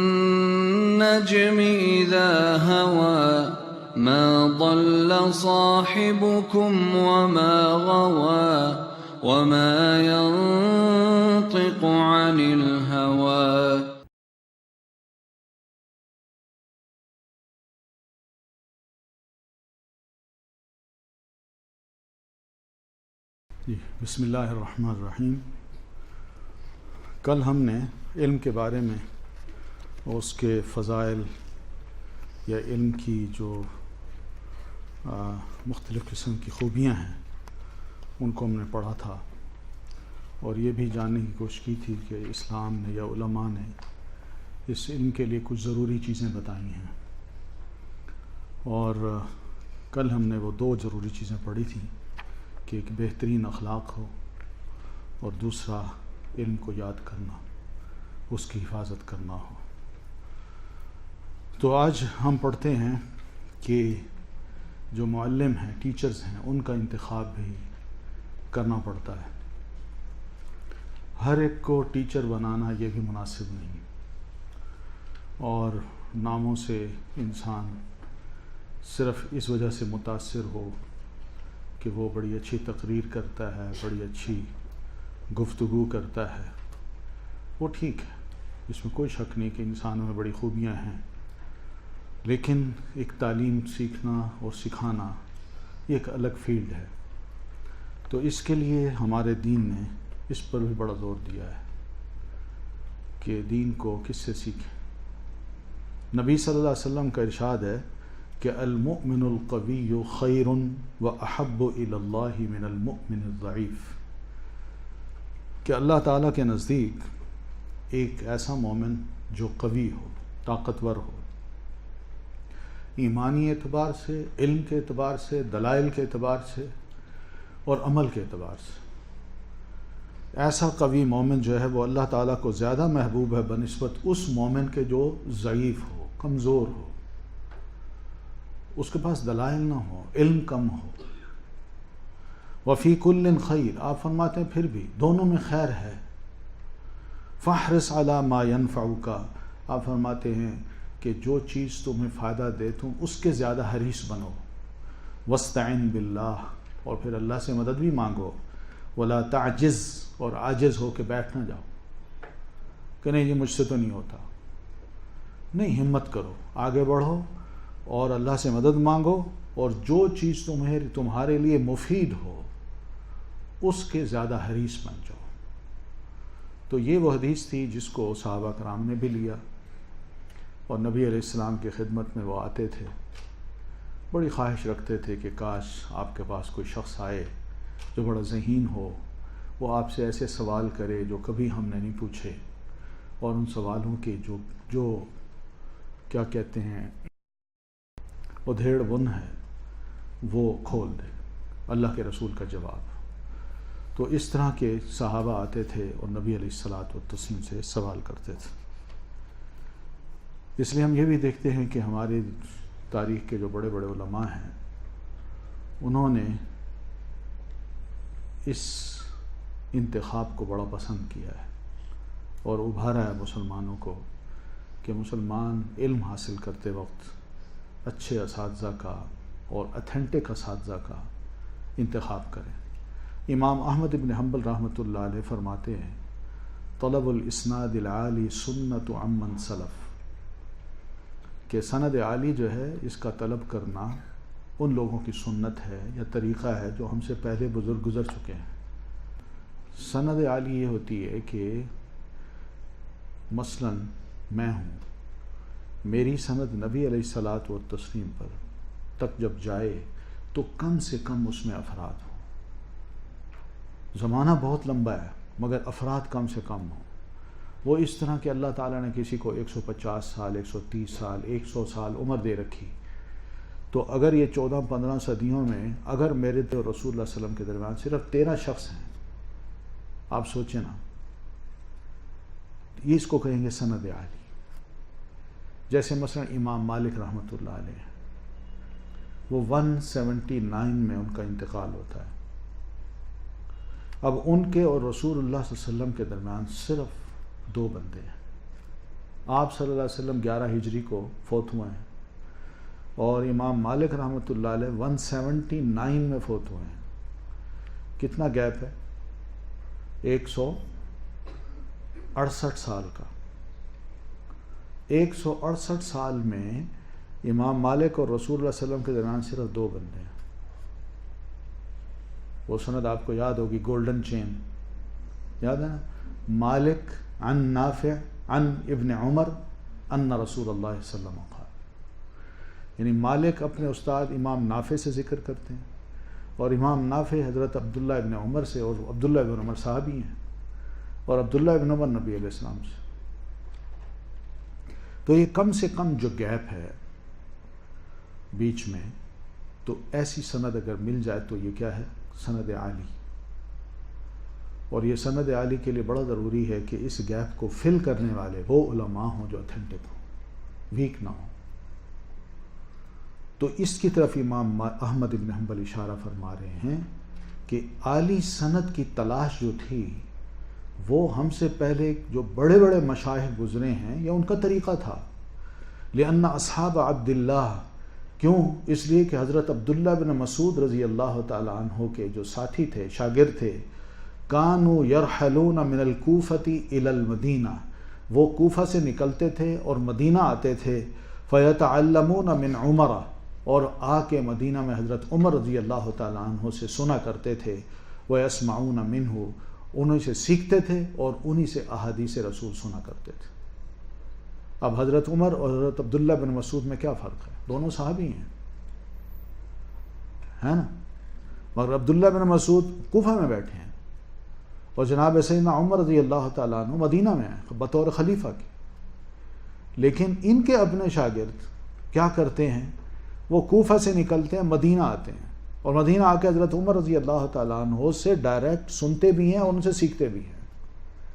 والنجم إذا هوى ما ضل صاحبكم وما غوى وما ينطق عن الهوى. بسم اللہ الرحمن الرحیم. کل ہم نے علم کے بارے میں اس کے فضائل یا علم کی جو مختلف قسم کی خوبیاں ہیں ان کو ہم نے پڑھا تھا، اور یہ بھی جاننے کی کوشش کی تھی کہ اسلام نے یا علماء نے اس علم کے لیے کچھ ضروری چیزیں بتائی ہیں. اور کل ہم نے وہ دو ضروری چیزیں پڑھی تھیں کہ ایک بہترین اخلاق ہو اور دوسرا علم کو یاد کرنا، اس کی حفاظت کرنا ہو. تو آج ہم پڑھتے ہیں کہ جو معلم ہیں، ٹیچرز ہیں، ان کا انتخاب بھی کرنا پڑتا ہے. ہر ایک کو ٹیچر بنانا یہ بھی مناسب نہیں، اور ناموں سے انسان صرف اس وجہ سے متاثر ہو کہ وہ بڑی اچھی تقریر کرتا ہے، بڑی اچھی گفتگو کرتا ہے، وہ ٹھیک ہے، اس میں کوئی شک نہیں کہ انسانوں میں بڑی خوبیاں ہیں، لیکن ایک تعلیم سیکھنا اور سکھانا یہ ایک الگ فیلڈ ہے. تو اس کے لیے ہمارے دین نے اس پر بھی بڑا زور دیا ہے کہ دین کو کس سے سیکھیں. نبی صلی اللہ علیہ وسلم کا ارشاد ہے کہ المؤمن القوی خیر واحب الی اللہ من المؤمن الضعیف، کہ اللہ تعالیٰ کے نزدیک ایک ایسا مومن جو قوی ہو، طاقتور ہو، ایمانی اعتبار سے، علم کے اعتبار سے، دلائل کے اعتبار سے اور عمل کے اعتبار سے، ایسا قوی مومن جو ہے وہ اللہ تعالیٰ کو زیادہ محبوب ہے بنسبت اس مومن کے جو ضعیف ہو، کمزور ہو، اس کے پاس دلائل نہ ہو، علم کم ہو. وفی کل خیر، آپ فرماتے ہیں پھر بھی دونوں میں خیر ہے. فاحرص علی ما ینفعک، آپ فرماتے ہیں کہ جو چیز تمہیں فائدہ دے تم اس کے زیادہ حریص بنو. واستعن باللہ، اور پھر اللہ سے مدد بھی مانگو. ولا تعجز، اور عاجز ہو کے بیٹھ نہ جاؤ کہ نہیں یہ مجھ سے تو نہیں ہوتا. نہیں، ہمت کرو، آگے بڑھو اور اللہ سے مدد مانگو، اور جو چیز تمہارے لیے مفید ہو اس کے زیادہ حریص بن جاؤ. تو یہ وہ حدیث تھی جس کو صحابہ کرام نے بھی لیا، اور نبی علیہ السلام کی خدمت میں وہ آتے تھے، بڑی خواہش رکھتے تھے کہ کاش آپ کے پاس کوئی شخص آئے جو بڑا ذہین ہو، وہ آپ سے ایسے سوال کرے جو کبھی ہم نے نہیں پوچھے، اور ان سوالوں کے جو کیا کہتے ہیں ادھیڑ بن ہے وہ کھول دے، اللہ کے رسول کا جواب. تو اس طرح کے صحابہ آتے تھے اور نبی علیہ الصلاۃ والتسلیم سے سوال کرتے تھے. اس لیے ہم یہ بھی دیکھتے ہیں کہ ہماری تاریخ کے جو بڑے بڑے علماء ہیں انہوں نے اس انتخاب کو بڑا پسند کیا ہے اور ابھارا ہے مسلمانوں کو کہ مسلمان علم حاصل کرتے وقت اچھے اساتذہ کا اور اتھینٹک اساتذہ کا انتخاب کریں. امام احمد بن حنبل رحمۃ اللہ علیہ فرماتے ہیں طلب الاسناد العالی سنت عمن سلف، کہ سند عالی جو ہے اس کا طلب کرنا ان لوگوں کی سنت ہے یا طریقہ ہے جو ہم سے پہلے بزرگ گزر چکے ہیں. سند عالی یہ ہوتی ہے کہ مثلا میں ہوں، میری سند نبی علیہ الصلاۃ والتسلیم پر تک جب جائے تو کم سے کم اس میں افراد ہوں. زمانہ بہت لمبا ہے مگر افراد کم سے کم ہوں. وہ اس طرح کہ اللہ تعالیٰ نے کسی کو 150 سال، 130 سال، 100 سال عمر دے رکھی، تو اگر یہ 14-15 صدیوں میں اگر میرے تو رسول اللہ صلی اللہ علیہ وسلم کے درمیان صرف 13 شخص ہیں، آپ سوچیں نا، یہ اس کو کہیں گے سند عالی. جیسے مثلا امام مالک رحمۃ اللہ علیہ، وہ 179 میں ان کا انتقال ہوتا ہے. اب ان کے اور رسول اللہ صلی اللہ علیہ وسلم کے درمیان صرف 2 بندے ہیں، آپ صلی اللہ علیہ وسلم 11 ہجری کو فوت ہوئے ہیں اور امام مالک رحمۃ اللہ علیہ 179 میں فوت ہوئے ہیں. کتنا گیپ ہے؟ 168 سال کا. 168 سال میں امام مالک اور رسول اللہ صلی اللہ علیہ وسلم کے درمیان صرف 2 بندے ہیں. وہ سند آپ کو یاد ہوگی، گولڈن چین یاد ہے نا؟ مالک عن نافع عن ابن عمر ان رسول اللہ صلی اللہ علیہ وسلم قال. یعنی مالک اپنے استاد امام نافع سے ذکر کرتے ہیں اور امام نافع حضرت عبداللہ ابن عمر سے، اور عبداللہ ابن عمر صحابی ہیں اور عبداللہ ابن عمر نبی علیہ السلام سے. تو یہ کم سے کم جو گیپ ہے بیچ میں، تو ایسی سند اگر مل جائے تو یہ کیا ہے؟ سند عالی. اور یہ سند عالی کے لیے بڑا ضروری ہے کہ اس گیپ کو فل کرنے والے وہ علماء ہوں جو اتھینٹک ہوں، ویک نہ ہوں. تو اس کی طرف امام احمد بن حنبل اشارہ فرما رہے ہیں کہ عالی سند کی تلاش جو تھی وہ ہم سے پہلے جو بڑے بڑے مشائخ گزرے ہیں یہ ان کا طریقہ تھا. لأن اصحاب عبداللہ، کیوں؟ اس لیے کہ حضرت عبداللہ بن مسعود رضی اللہ تعالی عنہ کے جو ساتھی تھے، شاگرد تھے، کانوا یرحلون من الکوفۃ الی المدینہ، وہ کوفہ سے نکلتے تھے اور مدینہ آتے تھے. فیتعلمون من عمر، اور آ کے مدینہ میں حضرت عمر رضی اللہ تعالی عنہ سے سنا کرتے تھے. ویسمعون منہ، انہیں سے سیکھتے تھے اور انہی سے احادیث رسول سنا کرتے تھے. اب حضرت عمر اور حضرت عبداللہ بن مسعود میں کیا فرق ہے؟ دونوں صحابی ہیں، ہے نا؟ مگر عبداللہ بن مسعود کوفہ میں بیٹھے ہیں اور جناب سیدنا عمر رضی اللہ تعالیٰ عنہ مدینہ میں ہیں بطور خلیفہ کے. لیکن ان کے اپنے شاگرد کیا کرتے ہیں؟ وہ کوفہ سے نکلتے ہیں، مدینہ آتے ہیں اور مدینہ آ کے حضرت عمر رضی اللہ تعالیٰ عنہ سے ڈائریکٹ سنتے بھی ہیں اور ان سے سیکھتے بھی ہیں.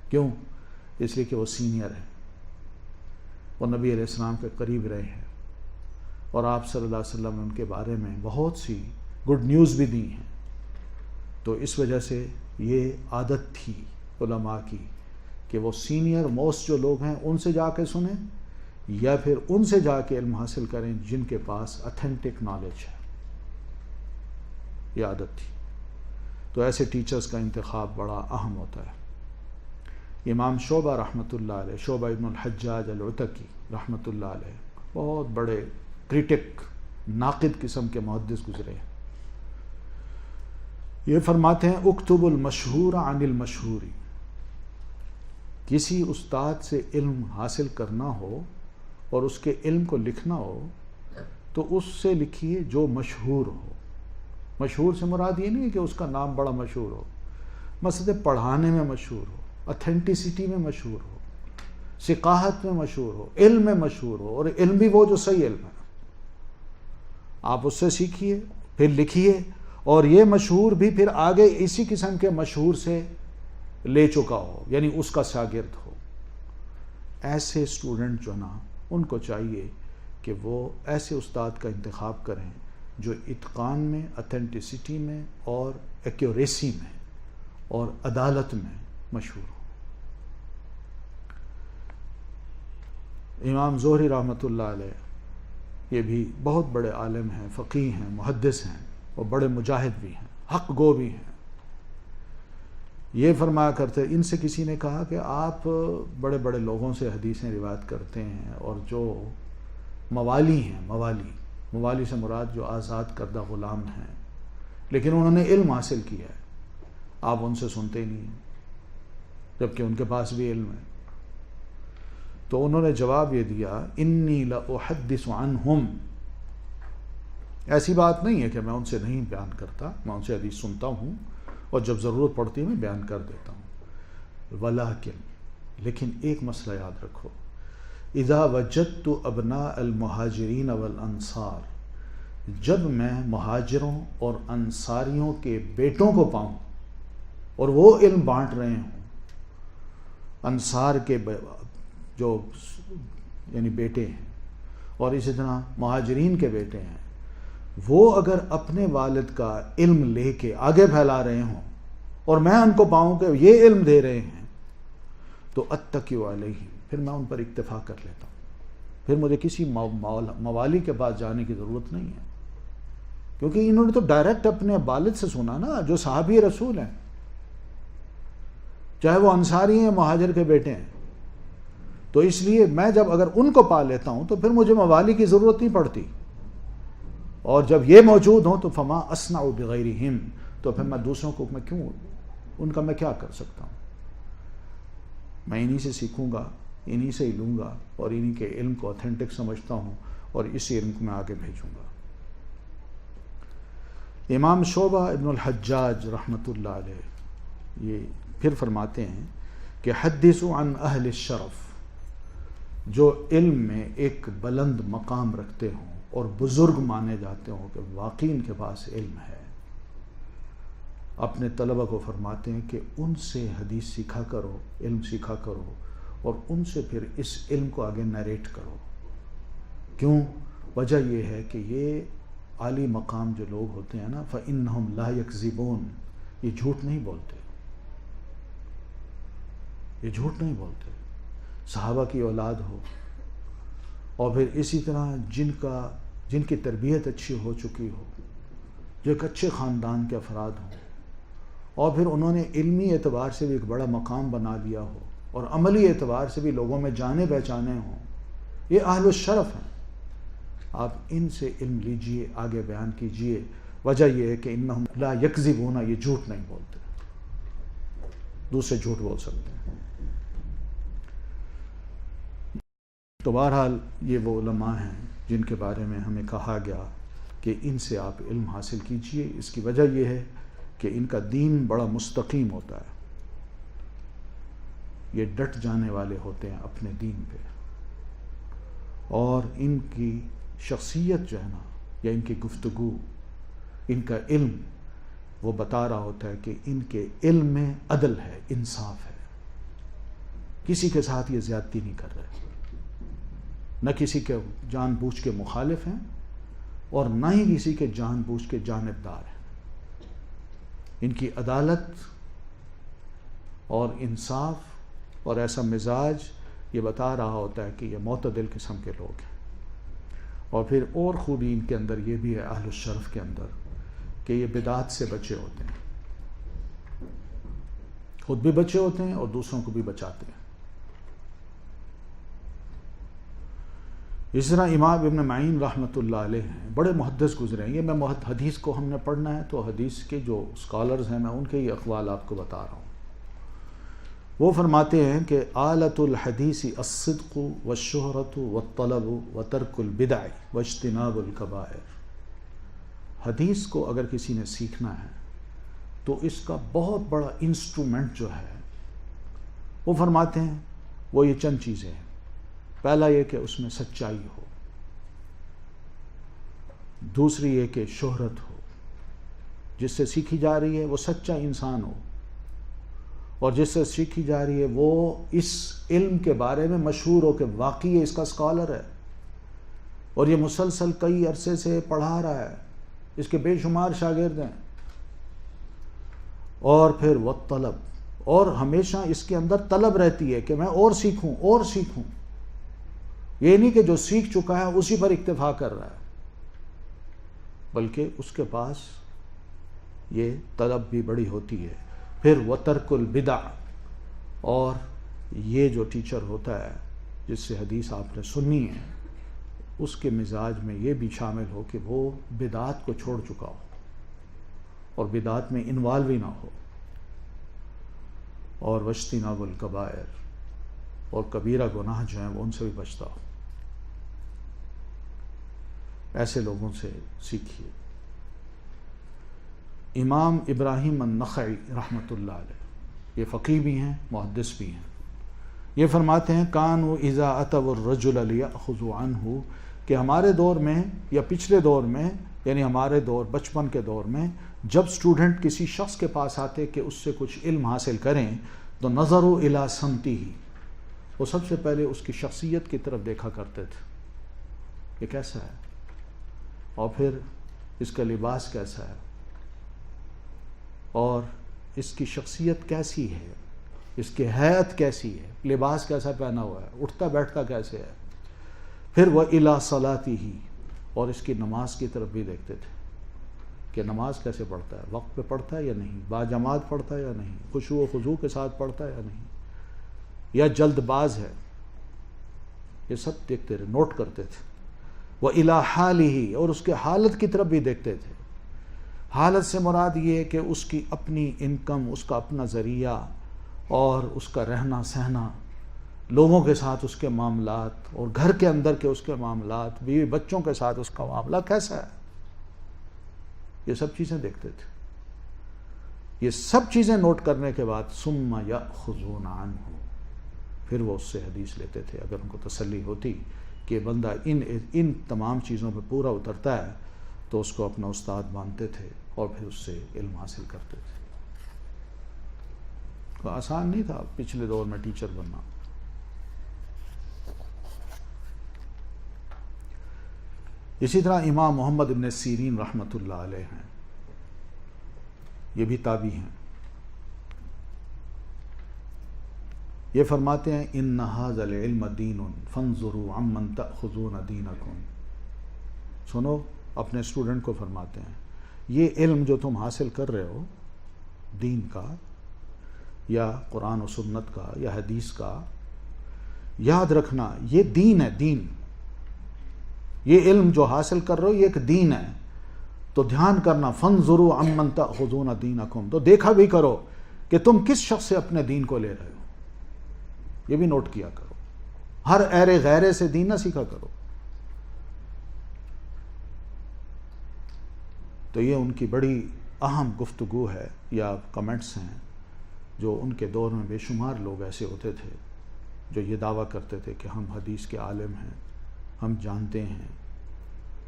کیوں؟ اس لیے کہ وہ سینئر ہیں، وہ نبی علیہ السلام کے قریب رہے ہیں اور آپ صلی اللہ علیہ وسلم نے ان کے بارے میں بہت سی گڈ نیوز بھی دی ہیں. تو اس وجہ سے یہ عادت تھی علماء کی کہ وہ سینئر موسٹ جو لوگ ہیں ان سے جا کے سنیں یا پھر ان سے جا کے علم حاصل کریں جن کے پاس اتھینٹک نالج ہے. یہ عادت تھی. تو ایسے ٹیچرز کا انتخاب بڑا اہم ہوتا ہے. امام شعبہ رحمۃ اللہ علیہ، شعبہ ابن الحجاج العتکی رحمۃ اللہ علیہ، بہت بڑے کریٹک، ناقد قسم کے محدث گزرے ہیں. یہ فرماتے ہیں اکتب المشہور عن المشہور، کسی استاد سے علم حاصل کرنا ہو اور اس کے علم کو لکھنا ہو تو اس سے لکھیے جو مشہور ہو. مشہور سے مراد یہ نہیں ہے کہ اس کا نام بڑا مشہور ہو، مثلا پڑھانے میں مشہور ہو، اتھینٹسٹی میں مشہور ہو، ثقاہت میں مشہور ہو، علم میں مشہور ہو، اور علم بھی وہ جو صحیح علم ہے. آپ اس سے سیکھیے پھر لکھیے، اور یہ مشہور بھی پھر آگے اسی قسم کے مشہور سے لے چکا ہو، یعنی اس کا شاگرد ہو. ایسے اسٹوڈنٹ جو نا ان کو چاہیے کہ وہ ایسے استاد کا انتخاب کریں جو اتقان میں، اتھینٹسٹی میں اور ایکیوریسی میں اور عدالت میں مشہور ہو. امام زہری رحمۃ اللہ علیہ یہ بھی بہت بڑے عالم ہیں، فقیہ ہیں، محدث ہیں اور بڑے مجاہد بھی ہیں، حق گو بھی ہیں. یہ فرمایا کرتے، ان سے کسی نے کہا کہ آپ بڑے بڑے لوگوں سے حدیثیں روایت کرتے ہیں اور جو موالی ہیں، موالی سے مراد جو آزاد کردہ غلام ہیں، لیکن انہوں نے علم حاصل کیا ہے، آپ ان سے سنتے ہی نہیں ہیں جبکہ ان کے پاس بھی علم ہے. تو انہوں نے جواب یہ دیا انی لاحدث عنہم، ایسی بات نہیں ہے کہ میں ان سے نہیں بیان کرتا، میں ان سے حدیث سنتا ہوں اور جب ضرورت پڑتی ہے میں بیان کر دیتا ہوں. لیکن ایک مسئلہ یاد رکھو، اذا وجدت ابناء المہاجرین والانصار، جب میں مہاجروں اور انصاریوں کے بیٹوں کو پاؤں اور وہ علم بانٹ رہے ہوں، انصار کے جو یعنی بیٹے ہیں اور اسی طرح مہاجرین کے بیٹے ہیں، وہ اگر اپنے والد کا علم لے کے آگے پھیلا رہے ہوں اور میں ان کو پاؤں کہ یہ علم دے رہے ہیں، تو اتقی علیہم، پھر میں ان پر اکتفا کر لیتا ہوں، پھر مجھے کسی موالی کے پاس جانے کی ضرورت نہیں ہے، کیونکہ انہوں نے تو ڈائریکٹ اپنے والد سے سنا نا، جو صحابی رسول ہیں، چاہے وہ انصاری ہیں، مہاجر کے بیٹے ہیں. تو اس لیے میں جب اگر ان کو پا لیتا ہوں تو پھر مجھے موالی کی ضرورت نہیں پڑتی، اور جب یہ موجود ہوں تو فما اصنع بغیرہم، تو پھر میں دوسروں کو میں کیوں، ان کا میں کیا کر سکتا ہوں. میں انہی سے سیکھوں گا، انہی سے ہی لوں گا، اور انہی کے علم کو اوتھینٹک سمجھتا ہوں، اور اسی علم کو میں آگے بھیجوں گا. امام شعبہ ابن الحجاج رحمۃ اللہ علیہ یہ پھر فرماتے ہیں کہ حدثوا عن اہل الشرف، جو علم میں ایک بلند مقام رکھتے ہوں اور بزرگ مانے جاتے ہوں کہ واقعی ان کے پاس علم ہے، اپنے طلبہ کو فرماتے ہیں کہ ان سے حدیث سیکھا کرو، علم سیکھا کرو، اور ان سے پھر اس علم کو آگے نیریٹ کرو. کیوں؟ وجہ یہ ہے کہ یہ عالی مقام جو لوگ ہوتے ہیں نا، فَإِنَّهُمْ لَا يَكْذِبُونَ، یہ جھوٹ نہیں بولتے، یہ جھوٹ نہیں بولتے. صحابہ کی اولاد ہو، اور پھر اسی طرح جن کی تربیت اچھی ہو چکی ہو، جو ایک اچھے خاندان کے افراد ہوں، اور پھر انہوں نے علمی اعتبار سے بھی ایک بڑا مقام بنا لیا ہو، اور عملی اعتبار سے بھی لوگوں میں جانے پہچانے ہوں، یہ اہل الشرف ہیں. آپ ان سے علم لیجئے، آگے بیان کیجئے. وجہ یہ ہے کہ انہم لا یکذبون، یہ جھوٹ نہیں بولتے، دوسرے جھوٹ بول سکتے ہیں. تو بہرحال یہ وہ علماء ہیں جن کے بارے میں ہمیں کہا گیا کہ ان سے آپ علم حاصل کیجئے. اس کی وجہ یہ ہے کہ ان کا دین بڑا مستقیم ہوتا ہے، یہ ڈٹ جانے والے ہوتے ہیں اپنے دین پہ، اور ان کی شخصیت جو ہے نا، یا ان کی گفتگو، ان کا علم، وہ بتا رہا ہوتا ہے کہ ان کے علم میں عدل ہے، انصاف ہے. کسی کے ساتھ یہ زیادتی نہیں کر رہے، نہ کسی کے جان بوجھ کے مخالف ہیں، اور نہ ہی کسی کے جان بوجھ کے جانبدار ہیں. ان کی عدالت اور انصاف اور ایسا مزاج یہ بتا رہا ہوتا ہے کہ یہ معتدل قسم کے لوگ ہیں. اور پھر اور خوبی ان کے اندر یہ بھی ہے، اہل الشرف کے اندر، کہ یہ بدعات سے بچے ہوتے ہیں، خود بھی بچے ہوتے ہیں اور دوسروں کو بھی بچاتے ہیں. اس طرح امام ابن معین رحمۃ اللہ علیہ ہیں، بڑے محدث گزرے ہیں. یہ میں حدیث کو ہم نے پڑھنا ہے تو حدیث کے جو اسکالرز ہیں میں ان کے یہ اقوال آپ کو بتا رہا ہوں. وہ فرماتے ہیں کہ آلۃ الحدیث الصدق والشہرۃ والطلب وترک البدع واجتناب الکبائر. حدیث کو اگر کسی نے سیکھنا ہے تو اس کا بہت بڑا انسٹرومنٹ جو ہے، وہ فرماتے ہیں وہ یہ چند چیزیں ہیں. پہلا یہ کہ اس میں سچائی ہو، دوسری یہ کہ شہرت ہو، جس سے سیکھی جا رہی ہے وہ سچا انسان ہو، اور جس سے سیکھی جا رہی ہے وہ اس علم کے بارے میں مشہور ہو کہ واقعی اس کا اسکالر ہے، اور یہ مسلسل کئی عرصے سے پڑھا رہا ہے، اس کے بے شمار شاگرد ہیں. اور پھر وہ طلب، اور ہمیشہ اس کے اندر طلب رہتی ہے کہ میں اور سیکھوں اور سیکھوں. یہ نہیں کہ جو سیکھ چکا ہے اسی پر اکتفا کر رہا ہے، بلکہ اس کے پاس یہ طلب بھی بڑی ہوتی ہے. پھر وترک البدع، اور یہ جو ٹیچر ہوتا ہے جس سے حدیث آپ نے سنی ہے، اس کے مزاج میں یہ بھی شامل ہو کہ وہ بدعات کو چھوڑ چکا ہو اور بدعات میں انوالو ہی نہ ہو. اور واجتناب الکبائر، اور کبیرہ گناہ جو ہیں وہ ان سے بھی بچتا ہو. ایسے لوگوں سے سیکھیے. امام ابراہیم النخعی رحمۃ اللہ علیہ، یہ فقیہ بھی ہیں، محدث بھی ہیں. یہ فرماتے ہیں کانوا اذا اتوا الرجل لیاخذوا عنہ، کہ ہمارے دور میں یا پچھلے دور میں، یعنی ہمارے دور بچپن کے دور میں، جب سٹوڈنٹ کسی شخص کے پاس آتے کہ اس سے کچھ علم حاصل کریں تو نظروا الی سمتہ، وہ سب سے پہلے اس کی شخصیت کی طرف دیکھا کرتے تھے، یہ کیسا ہے، اور پھر اس کا لباس کیسا ہے، اور اس کی شخصیت کیسی ہے، اس کی حیت کیسی ہے، لباس کیسا پہنا ہوا ہے، اٹھتا بیٹھتا کیسے ہے. پھر وہ الی صلاتہ، اور اس کی نماز کی طرف بھی دیکھتے تھے کہ نماز کیسے پڑھتا ہے، وقت پہ پڑھتا ہے یا نہیں، با جماعت پڑھتا ہے یا نہیں، خشوع و خضوع کے ساتھ پڑھتا ہے یا نہیں، یا جلد باز ہے. یہ سب دیکھتے رہے، نوٹ کرتے تھے. وہ الی حالہ، اور اس کے حالت کی طرف بھی دیکھتے تھے. حالت سے مراد یہ ہے کہ اس کی اپنی انکم، اس کا اپنا ذریعہ، اور اس کا رہنا سہنا، لوگوں کے ساتھ اس کے معاملات، اور گھر کے اندر کے اس کے معاملات، بیوی بچوں کے ساتھ اس کا معاملہ کیسا ہے، یہ سب چیزیں دیکھتے تھے. یہ سب چیزیں نوٹ کرنے کے بعد ثم یأخذون عنہ، پھر وہ اس سے حدیث لیتے تھے. اگر ان کو تسلی ہوتی کہ بندہ ان تمام چیزوں پہ پورا اترتا ہے تو اس کو اپنا استاد مانتے تھے اور پھر اس سے علم حاصل کرتے تھے. تو آسان نہیں تھا پچھلے دور میں ٹیچر بننا. اسی طرح امام محمد بن سیرین رحمۃ اللہ علیہ ہیں، یہ بھی تابعی ہیں. یہ فرماتے ہیں ان ھذا العلم دین فانظروا عمن تأخذون دینکم. سنو، اپنے اسٹوڈنٹ کو فرماتے ہیں یہ علم جو تم حاصل کر رہے ہو دین کا یا قرآن و سنت کا یا حدیث کا، یاد رکھنا یہ دین ہے. دین، یہ علم جو حاصل کر رہے ہو یہ ایک دین ہے. تو دھیان کرنا، فانظروا عمن تأخذون دینکم، تو دیکھا بھی کرو کہ تم کس شخص سے اپنے دین کو لے رہے ہو. یہ بھی نوٹ کیا کرو، ہر ایرے غیرے سے دین نہ سیکھا کرو. تو یہ ان کی بڑی اہم گفتگو ہے یا کمنٹس ہیں جو ان کے دور میں بے شمار لوگ ایسے ہوتے تھے جو یہ دعویٰ کرتے تھے کہ ہم حدیث کے عالم ہیں، ہم جانتے ہیں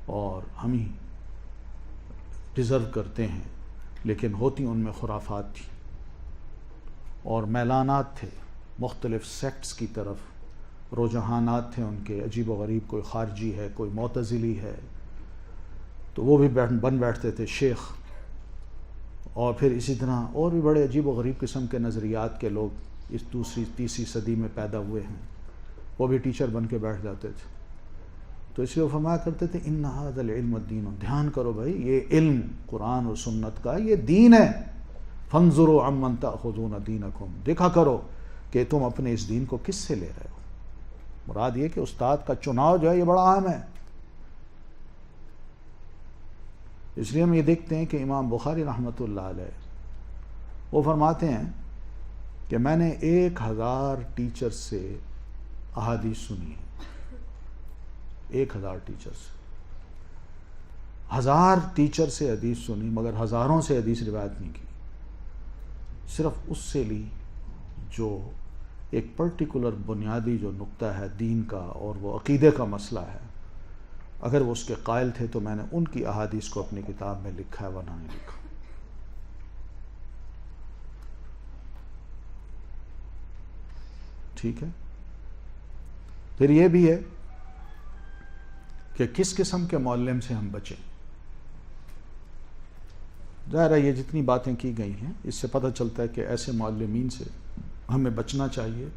اور ہم ہی ڈیزرو کرتے ہیں، لیکن ہوتی ان میں خرافات تھی اور میلانات تھے، مختلف سیکٹس کی طرف رجحانات تھے ان کے، عجیب و غریب، کوئی خارجی ہے، کوئی معتزلی ہے، تو وہ بھی بن بیٹھتے تھے شیخ. اور پھر اسی طرح اور بھی بڑے عجیب و غریب قسم کے نظریات کے لوگ اس دوسری تیسری صدی میں پیدا ہوئے ہیں، وہ بھی ٹیچر بن کے بیٹھ جاتے تھے. تو اس لیے وہ فرمایا کرتے تھے ان ھذا العلم دین، دھیان کرو بھائی یہ علم قرآن اور سنت کا یہ دین ہے. فانظروا عمن تأخذون دینکم، دیکھا کرو کہ تم اپنے اس دین کو کس سے لے رہے ہو. مراد یہ کہ استاد کا چناؤ جو ہے یہ بڑا اہم ہے. اس لیے ہم یہ دیکھتے ہیں کہ امام بخاری رحمۃ اللہ علیہ وہ فرماتے ہیں کہ میں نے 1000 ٹیچر سے احادیث سنی ہے. 1000 ٹیچر سے، 1000 ٹیچر سے حدیث سنی، مگر ہزاروں سے حدیث روایت نہیں کی. صرف اس سے لی جو ایک پرٹیکولر بنیادی جو نقطہ ہے دین کا اور وہ عقیدے کا مسئلہ ہے، اگر وہ اس کے قائل تھے تو میں نے ان کی احادیث کو اپنی کتاب میں لکھا ہے ورنہ نہیں لکھا. ٹھیک ہے. پھر یہ بھی ہے کہ کس قسم کے معلم سے ہم بچیں. ظاہر ہے یہ جتنی باتیں کی گئی ہیں اس سے پتہ چلتا ہے کہ ایسے معلمین سے ہمیں بچنا چاہیے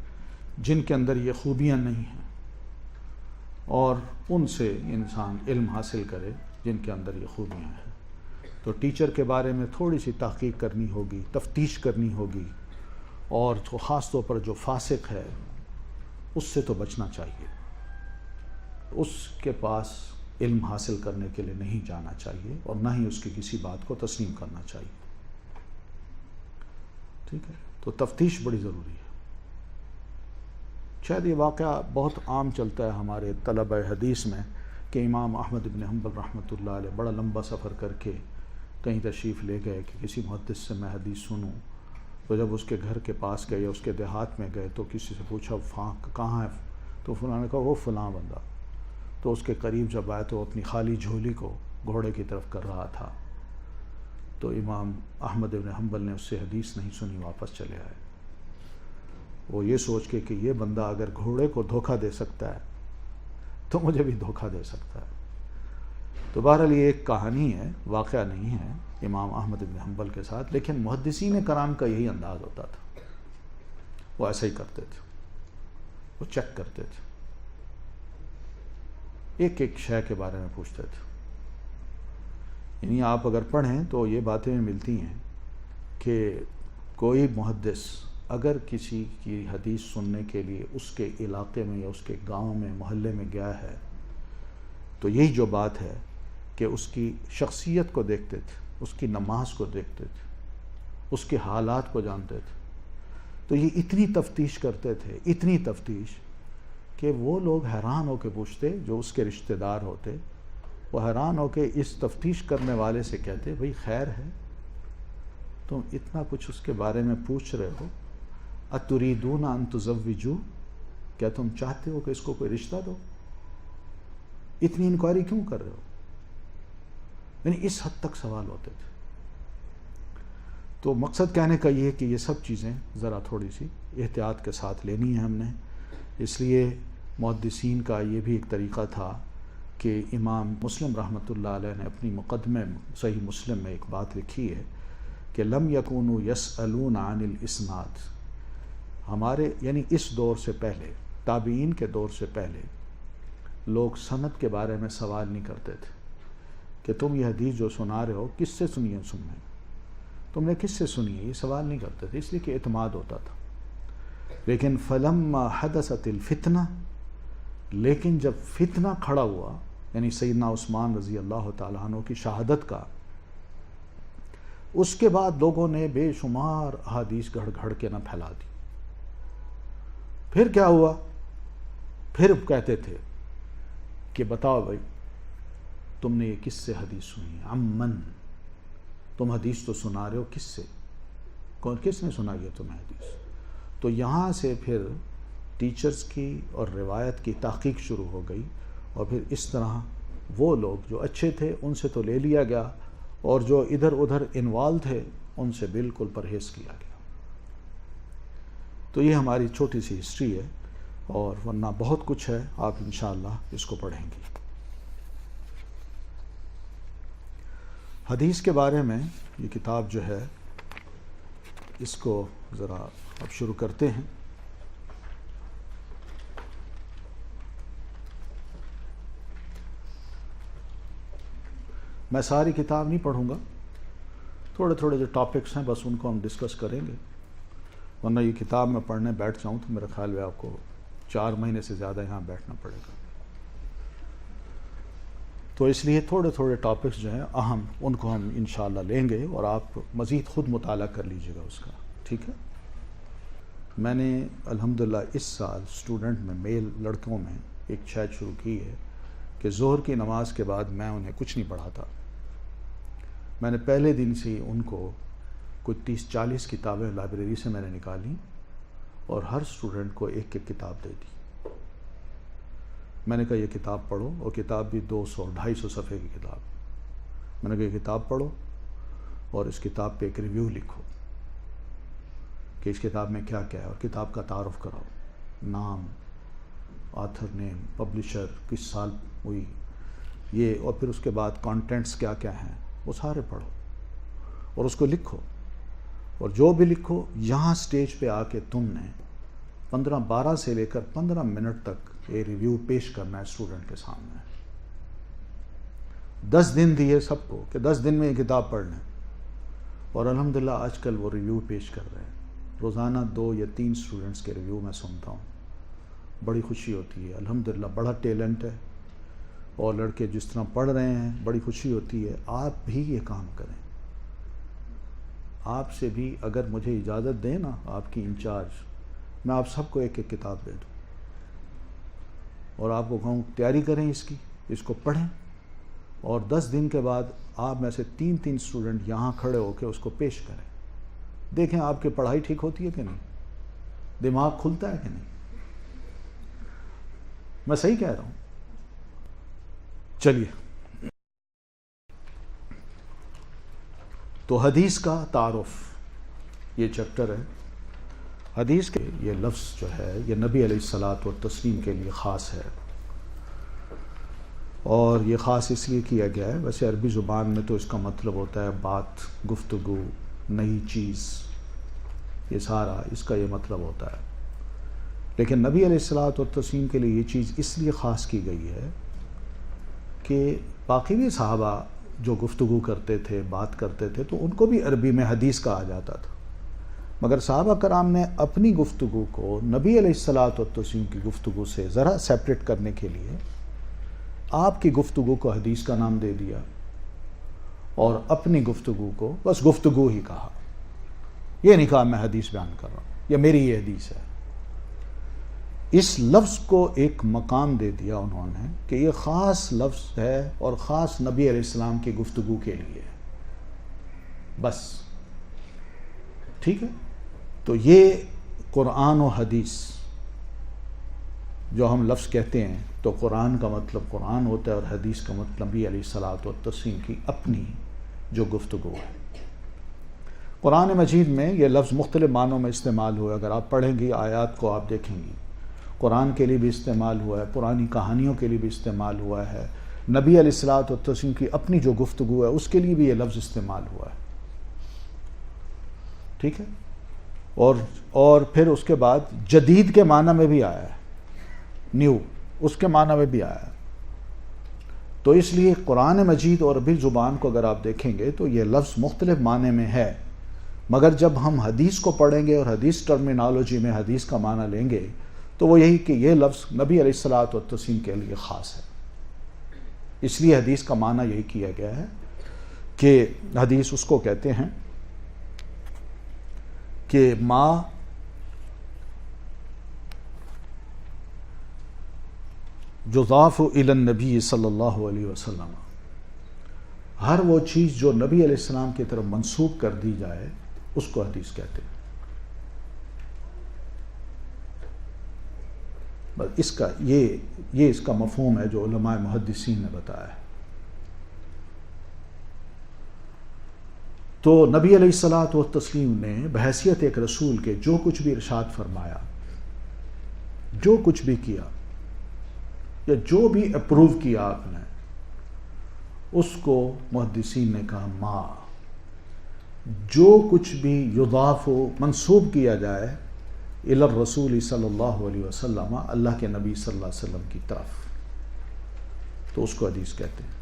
جن کے اندر یہ خوبیاں نہیں ہیں، اور ان سے انسان علم حاصل کرے جن کے اندر یہ خوبیاں ہیں. تو ٹیچر کے بارے میں تھوڑی سی تحقیق کرنی ہوگی، تفتیش کرنی ہوگی، اور خاص طور پر جو فاسق ہے اس سے تو بچنا چاہیے. اس کے پاس علم حاصل کرنے کے لیے نہیں جانا چاہیے اور نہ ہی اس کی کسی بات کو تسلیم کرنا چاہیے. ٹھیک ہے. تو تفتیش بڑی ضروری ہے. شاید یہ واقعہ بہت عام چلتا ہے ہمارے طلبہ حدیث میں کہ امام احمد بن حنبل رحمۃ اللہ علیہ بڑا لمبا سفر کر کے کہیں تشریف لے گئے کہ کسی محدث سے میں حدیث سنوں. تو جب اس کے گھر کے پاس گئے یا اس کے دیہات میں گئے تو کسی سے پوچھا کہاں ہے، تو فلاں نے کہا وہ فلاں بندہ. تو اس کے قریب جب آئے تو اپنی خالی جھولی کو گھوڑے کی طرف کر رہا تھا. تو امام احمد بن حنبل نے اس سے حدیث نہیں سنی، واپس چلے آئے. وہ یہ سوچ کے کہ یہ بندہ اگر گھوڑے کو دھوکہ دے سکتا ہے تو مجھے بھی دھوکہ دے سکتا ہے. تو بہرحال یہ ایک کہانی ہے، واقعہ نہیں ہے امام احمد بن حنبل کے ساتھ، لیکن محدثین کرام کا یہی انداز ہوتا تھا. وہ ایسا ہی کرتے تھے، وہ چیک کرتے تھے، ایک ایک شے کے بارے میں پوچھتے تھے. یعنی آپ اگر پڑھیں تو یہ باتیں ملتی ہیں کہ کوئی محدث اگر کسی کی حدیث سننے کے لیے اس کے علاقے میں یا اس کے گاؤں میں محلے میں گیا ہے تو یہی جو بات ہے کہ اس کی شخصیت کو دیکھتے تھے، اس کی نماز کو دیکھتے تھے، اس کے حالات کو جانتے تھے. تو یہ اتنی تفتیش کرتے تھے، اتنی تفتیش کہ وہ لوگ حیران ہو کے پوچھتے، جو اس کے رشتہ دار ہوتے وہ حیران ہو کے اس تفتیش کرنے والے سے کہتے بھئی خیر ہے، تم اتنا کچھ اس کے بارے میں پوچھ رہے ہو، اتریدون ان تزوجو، کیا تم چاہتے ہو کہ اس کو کوئی رشتہ دو؟ اتنی انکوائری کیوں کر رہے ہو؟ یعنی اس حد تک سوال ہوتے تھے. تو مقصد کہنے کا یہ ہے کہ یہ سب چیزیں ذرا تھوڑی سی احتیاط کے ساتھ لینی ہیں ہم نے. اس لیے محدثین کا یہ بھی ایک طریقہ تھا کہ امام مسلم رحمۃ اللہ علیہ نے اپنی مقدمے صحیح مسلم میں ایک بات لکھی ہے کہ لم یکونوا یسألون عن الاسناد. ہمارے یعنی اس دور سے پہلے، تابعین کے دور سے پہلے، لوگ سند کے بارے میں سوال نہیں کرتے تھے کہ تم یہ حدیث جو سنا رہے ہو کس سے سنی ہے، تم نے کس سے سنی ہے، یہ سوال نہیں کرتے تھے، اس لیے کہ اعتماد ہوتا تھا. لیکن فلما حدثت الفتنہ، لیکن جب فتنہ کھڑا ہوا، یعنی سیدنا عثمان رضی اللہ تعالیٰ عنہ کی شہادت کا، اس کے بعد لوگوں نے بے شمار احادیث گھڑ گھڑ کے نہ پھیلا دی. پھر کیا ہوا؟ پھر کہتے تھے کہ بتاؤ بھائی تم نے یہ کس سے حدیث سنی ہے، عمن، تم حدیث تو سنا رہے ہو کس سے، کس نے سنائی ہے تمہیں حدیث؟ تو یہاں سے پھر ٹیچرز کی اور روایت کی تحقیق شروع ہو گئی، اور پھر اس طرح وہ لوگ جو اچھے تھے ان سے تو لے لیا گیا، اور جو ادھر ادھر انوالو تھے ان سے بالکل پرہیز کیا گیا. تو یہ ہماری چھوٹی سی ہسٹری ہے، اور ورنہ بہت کچھ ہے، آپ انشاءاللہ اس کو پڑھیں گے. حدیث کے بارے میں یہ کتاب جو ہے اس کو ذرا اب شروع کرتے ہیں. میں ساری کتاب نہیں پڑھوں گا، تھوڑے تھوڑے جو ٹاپکس ہیں بس ان کو ہم ڈسکس کریں گے، ورنہ یہ کتاب میں پڑھنے بیٹھ جاؤں تو میرا خیال ہے آپ کو 4 مہینے سے زیادہ یہاں بیٹھنا پڑے گا. تو اس لیے تھوڑے تھوڑے ٹاپکس جو ہیں اہم، ان کو ہم انشاءاللہ لیں گے، اور آپ مزید خود مطالعہ کر لیجئے گا اس کا، ٹھیک ہے؟ میں نے الحمدللہ اس سال اسٹوڈنٹ میں میل لڑکوں میں ایک چیٹ شروع کی ہے کہ ظہر کی نماز کے بعد میں انہیں کچھ نہیں پڑھاتا. میں نے پہلے دن سے ہی ان کو کوئی 30-40 کتابیں لائبریری سے میں نے نکالی اور ہر اسٹوڈنٹ کو ایک ایک کتاب دے دی. میں نے کہا یہ کتاب پڑھو، اور کتاب بھی 200-250 صفحے کی کتاب. میں نے کہا یہ کتاب پڑھو اور اس کتاب پہ ایک ریویو لکھو کہ اس کتاب میں کیا کیا ہے، اور کتاب کا تعارف کراؤ، نام، آتھر نیم، پبلشر، کس سال ہوئی، یہ، اور پھر اس کے بعد کانٹینٹس کیا کیا ہیں وہ سارے پڑھو اور اس کو لکھو. اور جو بھی لکھو یہاں سٹیج پہ آ کے تم نے 12 سے لے کر 15 منٹ تک یہ ریویو پیش کرنا ہے اسٹوڈنٹ کے سامنے. 10 دن دیے سب کو کہ 10 دن میں یہ کتاب پڑھ لیں، اور الحمدللہ آج کل وہ ریویو پیش کر رہے ہیں. روزانہ 2 یا 3 اسٹوڈنٹس کے ریویو میں سنتا ہوں، بڑی خوشی ہوتی ہے. الحمدللہ بڑا ٹیلنٹ ہے، اور لڑکے جس طرح پڑھ رہے ہیں بڑی خوشی ہوتی ہے. آپ بھی یہ کام کریں. آپ سے بھی اگر مجھے اجازت دیں نا آپ کی انچارج، میں آپ سب کو ایک ایک کتاب دے دوں اور آپ کو کہوں تیاری کریں اس کی، اس کو پڑھیں، اور 10 دن کے بعد آپ میں سے 3 اسٹوڈنٹ یہاں کھڑے ہو کے اس کو پیش کریں. دیکھیں آپ کی پڑھائی ٹھیک ہوتی ہے کہ نہیں، دماغ کھلتا ہے کہ نہیں. میں صحیح کہہ رہا ہوں؟ چلیے، تو حدیث کا تعارف یہ چیپٹر ہے. حدیث کے یہ لفظ جو ہے یہ نبی علیہ الصلاۃ والتسلیم کے لیے خاص ہے، اور یہ خاص اس لیے کیا گیا ہے. ویسے عربی زبان میں تو اس کا مطلب ہوتا ہے بات، گفتگو، نئی چیز. یہ سارا اس کا یہ مطلب ہوتا ہے. لیکن نبی علیہ الصلوۃ والتسلیم کے لیے یہ چیز اس لیے خاص کی گئی ہے کہ باقی بھی صحابہ جو گفتگو کرتے تھے، بات کرتے تھے، تو ان کو بھی عربی میں حدیث کہا جاتا تھا، مگر صحابہ کرام نے اپنی گفتگو کو نبی علیہ الصلوۃ والتسلیم کی گفتگو سے ذرا سیپریٹ کرنے کے لیے آپ کی گفتگو کو حدیث کا نام دے دیا اور اپنی گفتگو کو بس گفتگو ہی کہا. یہ نہیں کہا میں حدیث بیان کر رہا ہوں یا میری یہ حدیث ہے. اس لفظ کو ایک مقام دے دیا انہوں نے کہ یہ خاص لفظ ہے اور خاص نبی علیہ السلام کی گفتگو کے لیے بس. ٹھیک ہے؟ تو یہ قرآن و حدیث جو ہم لفظ کہتے ہیں، تو قرآن کا مطلب قرآن ہوتا ہے اور حدیث کا مطلب نبی علیہ الصلوۃ والتسلیم کی اپنی جو گفتگو ہے. قرآن مجید میں یہ لفظ مختلف معنوں میں استعمال ہوا ہے. اگر آپ پڑھیں گی آیات کو آپ دیکھیں گی، قرآن کے لیے بھی استعمال ہوا ہے، پرانی کہانیوں کے لیے بھی استعمال ہوا ہے، نبی علیہ الصلوۃ والتسلیم کی اپنی جو گفتگو ہے اس کے لیے بھی یہ لفظ استعمال ہوا ہے. ٹھیک ہے؟ اور پھر اس کے بعد جدید کے معنی میں بھی آیا ہے، نیو، اس کے معنی میں بھی آیا ہے. تو اس لیے قرآن مجید اور عربی زبان کو اگر آپ دیکھیں گے تو یہ لفظ مختلف معنی میں ہے، مگر جب ہم حدیث کو پڑھیں گے اور حدیث ٹرمینالوجی میں حدیث کا معنی لیں گے تو وہ یہی کہ یہ لفظ نبی علیہ الصلوۃ والتسلیم کے لیے خاص ہے. اس لیے حدیث کا معنی یہی کیا گیا ہے کہ حدیث اس کو کہتے ہیں کہ ما یضاف الی النبی صلی اللہ علیہ وسلم، ہر وہ چیز جو نبی علیہ السلام کی طرف منسوب کر دی جائے اس کو حدیث کہتے ہیں. بس اس کا یہ اس کا مفہوم ہے جو علماء محدثین نے بتایا ہے. تو نبی علیہ الصلوۃ والتسلیم نے بحیثیت ایک رسول کے جو کچھ بھی ارشاد فرمایا، جو کچھ بھی کیا یا جو بھی اپروو کیا آپ نے، اس کو محدثین نے کہا ما، جو کچھ بھی یضاف منسوب کیا جائے الی الرسول صلی اللہ علیہ وسلم، اللہ کے نبی صلی اللہ علیہ وسلم کی طرف، تو اس کو حدیث کہتے ہیں.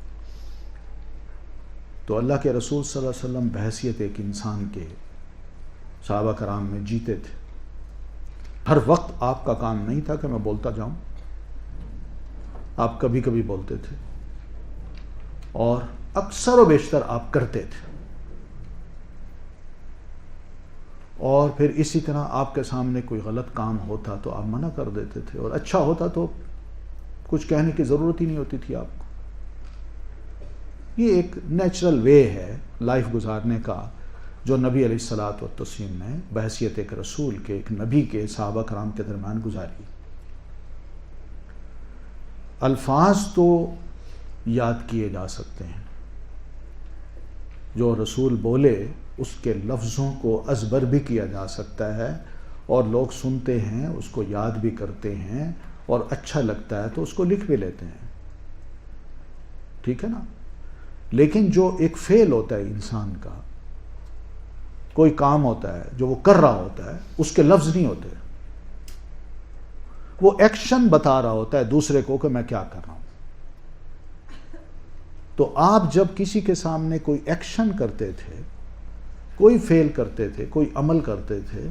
تو اللہ کے رسول صلی اللہ علیہ وسلم بحیثیت ایک انسان کے صحابہ کرام میں جیتے تھے. ہر وقت آپ کا کام نہیں تھا کہ میں بولتا جاؤں، آپ کبھی کبھی بولتے تھے اور اکثر و بیشتر آپ کرتے تھے. اور پھر اسی طرح آپ کے سامنے کوئی غلط کام ہوتا تو آپ منع کر دیتے تھے، اور اچھا ہوتا تو کچھ کہنے کی ضرورت ہی نہیں ہوتی تھی آپ کو. یہ ایک نیچرل وے ہے لائف گزارنے کا جو نبی علیہ الصلوۃ والتسلیم نے بحیثیت ایک رسول کے، ایک نبی کے صحابہ کرام کے درمیان گزاری. الفاظ تو یاد کیے جا سکتے ہیں، جو رسول بولے اس کے لفظوں کو ازبر بھی کیا جا سکتا ہے، اور لوگ سنتے ہیں، اس کو یاد بھی کرتے ہیں، اور اچھا لگتا ہے تو اس کو لکھ بھی لیتے ہیں. ٹھیک ہے نا؟ لیکن جو ایک فعل ہوتا ہے انسان کا، کوئی کام ہوتا ہے جو وہ کر رہا ہوتا ہے، اس کے لفظ نہیں ہوتے، وہ ایکشن بتا رہا ہوتا ہے دوسرے کو کہ میں کیا کر رہا ہوں. تو آپ جب کسی کے سامنے کوئی ایکشن کرتے تھے، کوئی فعل کرتے تھے، کوئی عمل کرتے تھے،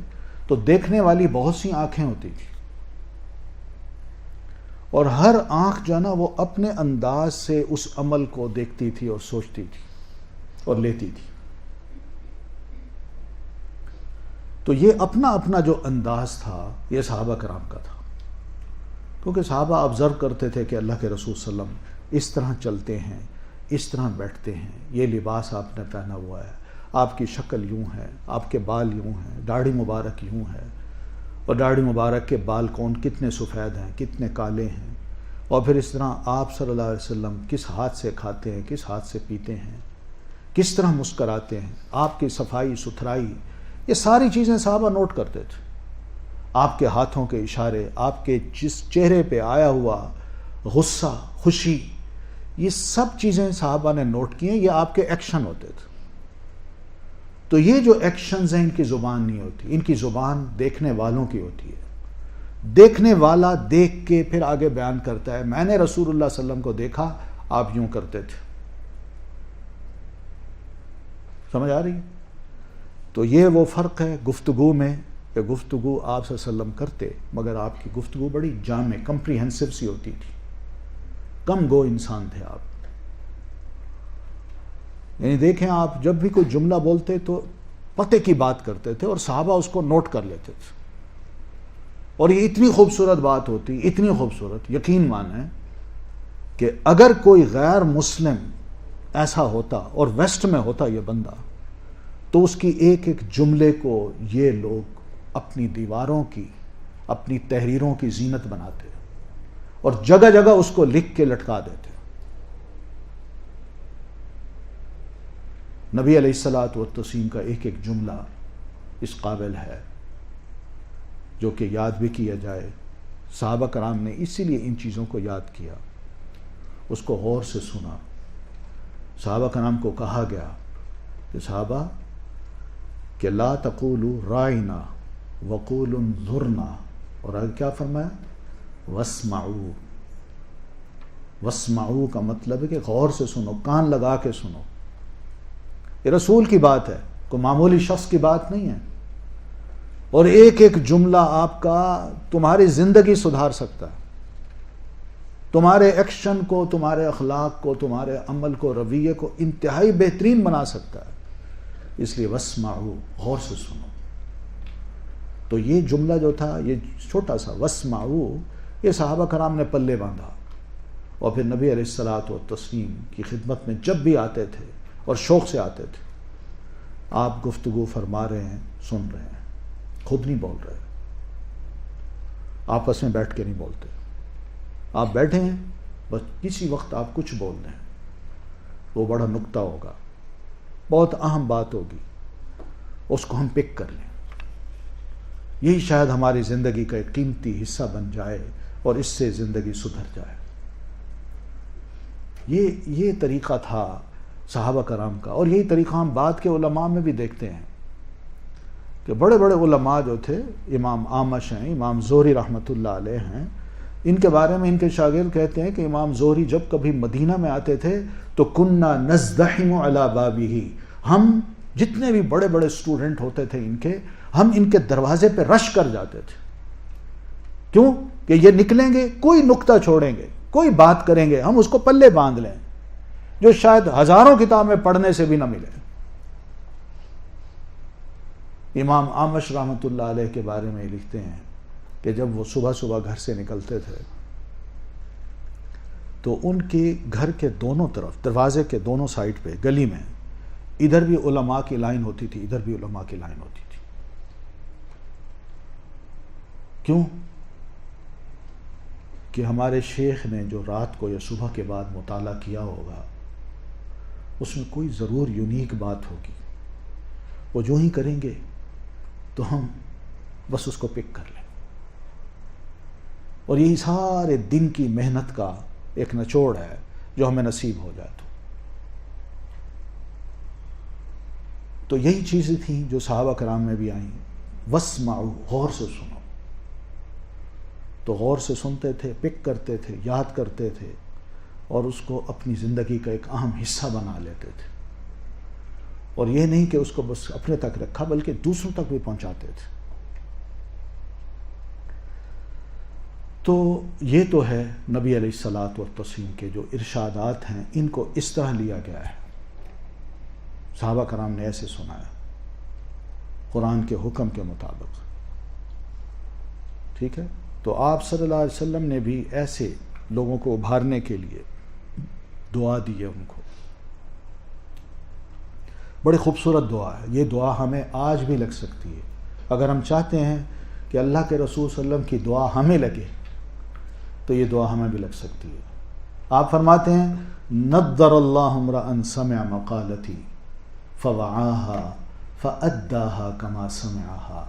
تو دیکھنے والی بہت سی آنکھیں ہوتی تھی، اور ہر آنکھ جو ہے نا وہ اپنے انداز سے اس عمل کو دیکھتی تھی اور سوچتی تھی اور لیتی تھی. تو یہ اپنا اپنا جو انداز تھا یہ صحابہ کرام کا تھا، کیونکہ صحابہ آبزرو کرتے تھے کہ اللہ کے رسول صلی اللہ علیہ وسلم اس طرح چلتے ہیں، اس طرح بیٹھتے ہیں، یہ لباس آپ نے پہنا ہوا ہے، آپ کی شکل یوں ہے، آپ کے بال یوں ہیں، داڑھی مبارک یوں ہے، اور داڑھی مبارک کے بال کتنے سفید ہیں، کتنے کالے ہیں، اور پھر اس طرح آپ صلی اللہ علیہ وسلم کس ہاتھ سے کھاتے ہیں، کس ہاتھ سے پیتے ہیں، کس طرح مسکراتے ہیں، آپ کی صفائی ستھرائی، یہ ساری چیزیں صحابہ نوٹ کرتے تھے. آپ کے ہاتھوں کے اشارے، آپ کے جس چہرے پہ آیا ہوا غصہ، خوشی، یہ سب چیزیں صحابہ نے نوٹ کی ہیں. یہ آپ کے ایکشن ہوتے تھے. تو یہ جو ایکشنز ہیں ان کی زبان نہیں ہوتی، ان کی زبان دیکھنے والوں کی ہوتی ہے. دیکھنے والا دیکھ کے پھر آگے بیان کرتا ہے میں نے رسول اللہ صلی اللہ علیہ وسلم کو دیکھا آپ یوں کرتے تھے. سمجھ آ رہی ہے؟ تو یہ وہ فرق ہے گفتگو میں کہ گفتگو آپ صلی اللہ علیہ وسلم کرتے مگر آپ کی گفتگو بڑی جامع کمپریہنسو سی ہوتی تھی. کم گو انسان تھے آپ. یعنی دیکھیں آپ جب بھی کوئی جملہ بولتے تو پتے کی بات کرتے تھے اور صحابہ اس کو نوٹ کر لیتے تھے. اور یہ اتنی خوبصورت بات ہوتی، اتنی خوبصورت، یقین مانیں کہ اگر کوئی غیر مسلم ایسا ہوتا اور ویسٹ میں ہوتا یہ بندہ تو اس کی ایک ایک جملے کو یہ لوگ اپنی دیواروں کی، اپنی تحریروں کی زینت بناتے اور جگہ جگہ اس کو لکھ کے لٹکا دیتے. نبی علیہ الصلوۃ والتسلیم کا ایک ایک جملہ اس قابل ہے جو کہ یاد بھی کیا جائے. صحابہ کرام نے اسی لیے ان چیزوں کو یاد کیا، اس کو غور سے سنا. صحابہ کرام کو کہا گیا کہ صحابہ کہ لا تقولوا رائنا وقولوا انظرنا، اور آگے کیا فرمایا؟ واسمعوا. واسمعوا کا مطلب ہے کہ غور سے سنو، کان لگا کے سنو. یہ رسول کی بات ہے، کوئی معمولی شخص کی بات نہیں ہے. اور ایک ایک جملہ آپ کا تمہاری زندگی سدھار سکتا ہے، تمہارے ایکشن کو، تمہارے اخلاق کو، تمہارے عمل کو، رویے کو انتہائی بہترین بنا سکتا ہے. اس لیے واسمعوا، غور سے سنو. تو یہ جملہ جو تھا، یہ چھوٹا سا واسمعوا، یہ صحابہ کرام نے پلے باندھا اور پھر نبی علیہ الصلوۃ والتسلیم کی خدمت میں جب بھی آتے تھے اور شوق سے آتے تھے، آپ گفتگو فرما رہے ہیں، سن رہے ہیں، خود نہیں بول رہے، آپس میں بیٹھ کے نہیں بولتے. آپ بیٹھے ہیں بس کسی وقت آپ کچھ بول رہے ہیں، وہ بڑا نکتہ ہوگا، بہت اہم بات ہوگی، اس کو ہم پک کر لیں. یہی شاید ہماری زندگی کا ایک قیمتی حصہ بن جائے اور اس سے زندگی سدھر جائے. یہ طریقہ تھا صحابہ کرام کا. اور یہی طریقہ ہم بعد کے علماء میں بھی دیکھتے ہیں کہ بڑے بڑے علماء جو تھے، امام اعمش ہیں، امام زہری رحمۃ اللہ علیہ ہیں، ان کے بارے میں ان کے شاگرد کہتے ہیں کہ امام زہری جب کبھی مدینہ میں آتے تھے تو کننا نزدحم علی بابہ، ہم جتنے بھی بڑے بڑے اسٹوڈنٹ ہوتے تھے ان کے، ہم ان کے دروازے پہ رش کر جاتے تھے. کیوں کہ یہ نکلیں گے، کوئی نکتہ چھوڑیں گے، کوئی بات کریں گے، ہم اس کو پلے باندھ لیں جو شاید ہزاروں کتابیں پڑھنے سے بھی نہ ملے. امام اعمش رحمۃ اللہ علیہ کے بارے میں لکھتے ہیں کہ جب وہ صبح صبح گھر سے نکلتے تھے تو ان کے گھر کے دونوں طرف، دروازے کے دونوں سائڈ پہ، گلی میں، ادھر بھی علماء کی لائن ہوتی تھی، ادھر بھی علماء کی لائن ہوتی تھی. کیوں کہ ہمارے شیخ نے جو رات کو یا صبح کے بعد مطالعہ کیا ہوگا اس میں کوئی ضرور یونیک بات ہوگی، وہ جو ہی کریں گے تو ہم بس اس کو پک کر لیں. اور یہی سارے دن کی محنت کا ایک نچوڑ ہے جو ہمیں نصیب ہو جائے. تو یہی چیزیں تھیں جو صحابہ کرام میں بھی آئیں. واسمعوا، غور سے سنو. تو غور سے سنتے تھے، پک کرتے تھے، یاد کرتے تھے اور اس کو اپنی زندگی کا ایک اہم حصہ بنا لیتے تھے. اور یہ نہیں کہ اس کو بس اپنے تک رکھا بلکہ دوسروں تک بھی پہنچاتے تھے. تو یہ تو ہے نبی علیہ الصلوۃ والتسلیم کے جو ارشادات ہیں، ان کو اس طرح لیا گیا ہے. صحابہ کرام نے ایسے سنایا قرآن کے حکم کے مطابق. ٹھیک ہے؟ تو آپ صلی اللہ علیہ وسلم نے بھی ایسے لوگوں کو ابھارنے کے لیے دعا دی ہے ان کو. بڑی خوبصورت دعا ہے یہ. دعا ہمیں آج بھی لگ سکتی ہے. اگر ہم چاہتے ہیں کہ اللہ کے رسول صلی اللہ علیہ وسلم کی دعا ہمیں لگے تو یہ دعا ہمیں بھی لگ سکتی ہے. آپ فرماتے ہیں نضر اللہ امرأ سمع مقالتی فوعاها فأداها كما سمعها.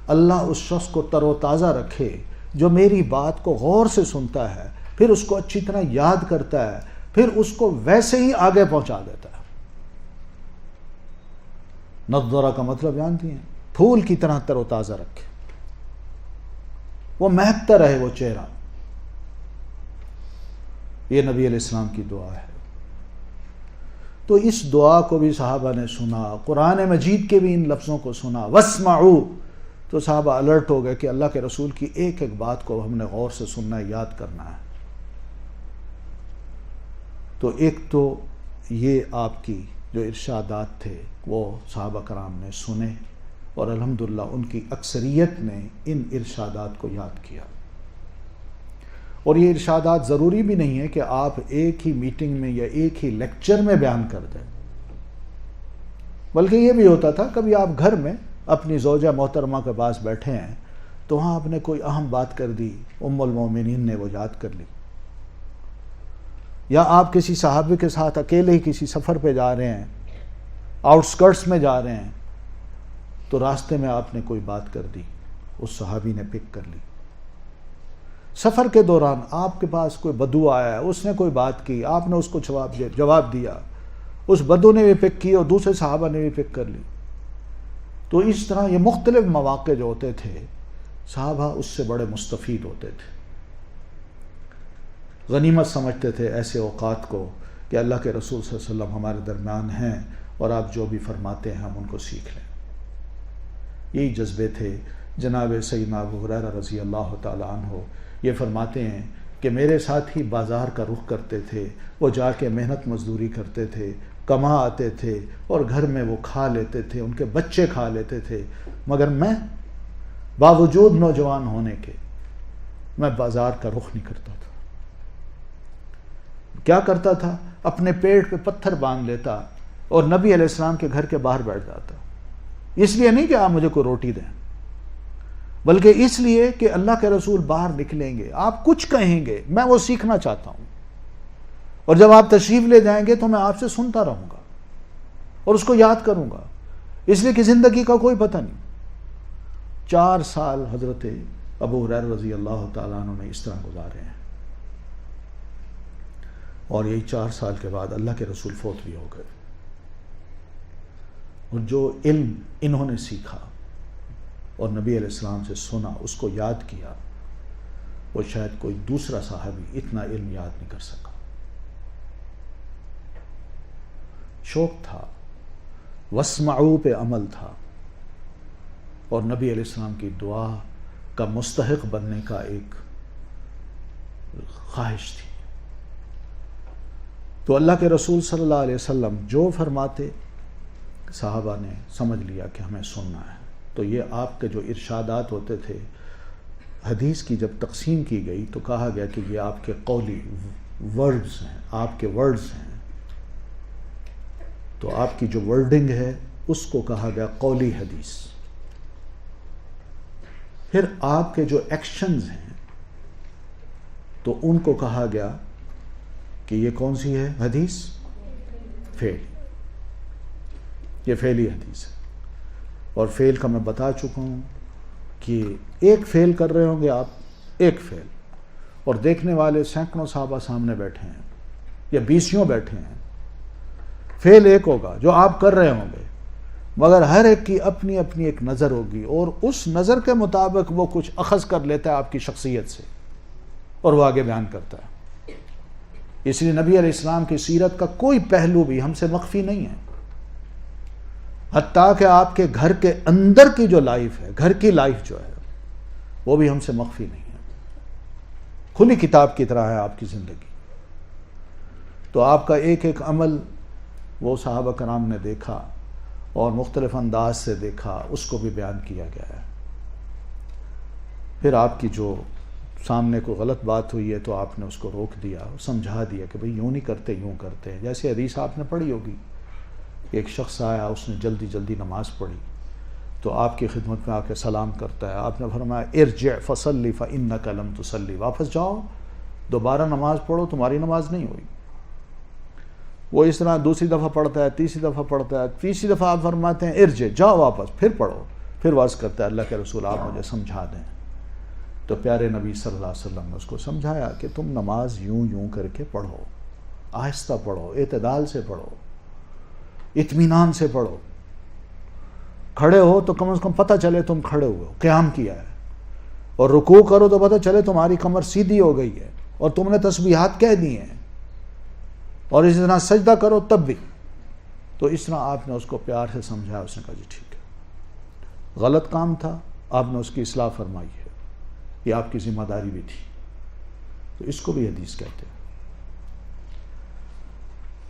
اللہ اس شخص کو تر و تازہ رکھے جو میری بات کو غور سے سنتا ہے، پھر اس کو اچھی طرح یاد کرتا ہے، پھر اس کو ویسے ہی آگے پہنچا دیتا ہے. نضرہ کا مطلب جانتی ہیں؟ پھول کی طرح تر و تازہ رکھے، وہ مہکتا رہے وہ چہرہ. یہ نبی علیہ السلام کی دعا ہے. تو اس دعا کو بھی صحابہ نے سنا، قرآن مجید کے بھی ان لفظوں کو سنا، واسمعوا. تو صحابہ الرٹ ہو گئے کہ اللہ کے رسول کی ایک ایک بات کو ہم نے غور سے سننا ہے، یاد کرنا ہے. تو ایک تو یہ آپ کی جو ارشادات تھے وہ صحابہ کرام نے سنے، اور الحمدللہ ان کی اکثریت نے ان ارشادات کو یاد کیا. اور یہ ارشادات ضروری بھی نہیں ہے کہ آپ ایک ہی میٹنگ میں یا ایک ہی لیکچر میں بیان کر دیں، بلکہ یہ بھی ہوتا تھا کبھی آپ گھر میں اپنی زوجہ محترمہ کے پاس بیٹھے ہیں تو وہاں آپ نے کوئی اہم بات کر دی، ام المومنین نے وہ یاد کر لی. یا آپ کسی صحابی کے ساتھ اکیلے ہی کسی سفر پہ جا رہے ہیں، آؤٹ سکرٹس میں جا رہے ہیں، تو راستے میں آپ نے کوئی بات کر دی، اس صحابی نے پک کر لی. سفر کے دوران آپ کے پاس کوئی بدو آیا ہے، اس نے کوئی بات کی، آپ نے اس کو جواب دیا، اس بدو نے بھی پک کی اور دوسرے صحابہ نے بھی پک کر لی. تو اس طرح یہ مختلف مواقع جو ہوتے تھے صحابہ اس سے بڑے مستفید ہوتے تھے، غنیمت سمجھتے تھے ایسے اوقات کو کہ اللہ کے رسول صلی اللہ علیہ وسلم ہمارے درمیان ہیں اور آپ جو بھی فرماتے ہیں ہم ان کو سیکھ لیں. یہی جذبے تھے. جناب سیدنا ابو ہریرہ رضی اللہ تعالی عنہ یہ فرماتے ہیں کہ میرے ساتھ ہی بازار کا رخ کرتے تھے، وہ جا کے محنت مزدوری کرتے تھے، کما آتے تھے اور گھر میں وہ کھا لیتے تھے، ان کے بچے کھا لیتے تھے، مگر میں باوجود نوجوان ہونے کے میں بازار کا رخ نہیں کرتا تھا. کیا کرتا تھا؟ اپنے پیٹ پہ پتھر باندھ لیتا اور نبی علیہ السلام کے گھر کے باہر بیٹھ جاتا. اس لیے نہیں کہ آپ مجھے کوئی روٹی دیں، بلکہ اس لیے کہ اللہ کے رسول باہر نکلیں گے، آپ کچھ کہیں گے، میں وہ سیکھنا چاہتا ہوں، اور جب آپ تشریف لے جائیں گے تو میں آپ سے سنتا رہوں گا اور اس کو یاد کروں گا، اس لیے کہ زندگی کا کوئی پتہ نہیں. 4 سال حضرت ابو ہریرہ رضی اللہ تعالیٰ عنہ نے اس طرح گزارے ہیں، اور یہی 4 سال کے بعد اللہ کے رسول فوت بھی ہو گئے. اور جو علم انہوں نے سیکھا اور نبی علیہ السلام سے سنا، اس کو یاد کیا، وہ شاید کوئی دوسرا صحابی اتنا علم یاد نہیں کر سکا. شوق تھا، واسمعوا پہ عمل تھا، اور نبی علیہ السلام کی دعا کا مستحق بننے کا ایک خواہش تھی. تو اللہ کے رسول صلی اللہ علیہ وسلم جو فرماتے صحابہ نے سمجھ لیا کہ ہمیں سننا ہے. تو یہ آپ کے جو ارشادات ہوتے تھے، حدیث کی جب تقسیم کی گئی تو کہا گیا کہ یہ آپ کے قولی ورڈز ہیں، آپ کے ورڈز ہیں. تو آپ کی جو ورڈنگ ہے اس کو کہا گیا قولی حدیث. پھر آپ کے جو ایکشنز ہیں تو ان کو کہا گیا کہ یہ کون سی ہے حدیث؟ فعل. یہ فعلی حدیث ہے. اور فعل کا میں بتا چکا ہوں کہ ایک فعل کر رہے ہوں گے آپ، ایک فعل، اور دیکھنے والے سینکڑوں صحابہ سامنے بیٹھے ہیں یا 20 بیٹھے ہیں. فعل ایک ہوگا جو آپ کر رہے ہوں گے، مگر ہر ایک کی اپنی اپنی ایک نظر ہوگی، اور اس نظر کے مطابق وہ کچھ اخذ کر لیتا ہے آپ کی شخصیت سے اور وہ آگے بیان کرتا ہے. اس لیے نبی علیہ السلام کی سیرت کا کوئی پہلو بھی ہم سے مخفی نہیں ہے، حتیٰ کہ آپ کے گھر کے اندر کی جو لائف ہے، گھر کی لائف جو ہے، وہ بھی ہم سے مخفی نہیں ہے. کھلی کتاب کی طرح ہے آپ کی زندگی. تو آپ کا ایک ایک عمل وہ صحابہ کرام نے دیکھا اور مختلف انداز سے دیکھا، اس کو بھی بیان کیا گیا ہے. پھر آپ کی جو سامنے کو غلط بات ہوئی ہے تو آپ نے اس کو روک دیا، سمجھا دیا کہ بھئی یوں نہیں کرتے، یوں کرتے ہیں. جیسے حدیث آپ نے پڑھی ہوگی، ایک شخص آیا، اس نے جلدی جلدی نماز پڑھی تو آپ کی خدمت میں آ کے سلام کرتا ہے. آپ نے فرمایا ارجع فصلی فإنک لم تصلی، واپس جاؤ، دوبارہ نماز پڑھو، تمہاری نماز نہیں ہوئی. وہ اس طرح دوسری دفعہ پڑھتا ہے، تیسری دفعہ پڑھتا ہے، تیسری دفعہ آپ فرماتے ہیں ارجع، جاؤ واپس، پھر پڑھو. پھر واز کرتا ہے اللہ کے رسول آپ مجھے سمجھا دیں. تو پیارے نبی صلی اللہ علیہ وسلم نے اس کو سمجھایا کہ تم نماز یوں یوں کر کے پڑھو، آہستہ پڑھو، اعتدال سے پڑھو، اطمینان سے پڑھو. کھڑے ہو تو کم از کم پتہ چلے تم کھڑے ہوئے ہو، قیام کیا ہے، اور رکوع کرو تو پتہ چلے تمہاری کمر سیدھی ہو گئی ہے اور تم نے تسبیحات کہہ دی ہیں، اور اسی طرح سجدہ کرو تب بھی. تو اس طرح آپ نے اس کو پیار سے سمجھایا. اس نے کہا جی ٹھیک ہے، غلط کام تھا، آپ نے اس کی اصلاح فرمائی ہے، یہ آپ کی ذمہ داری بھی تھی. تو اس کو بھی حدیث کہتے ہیں.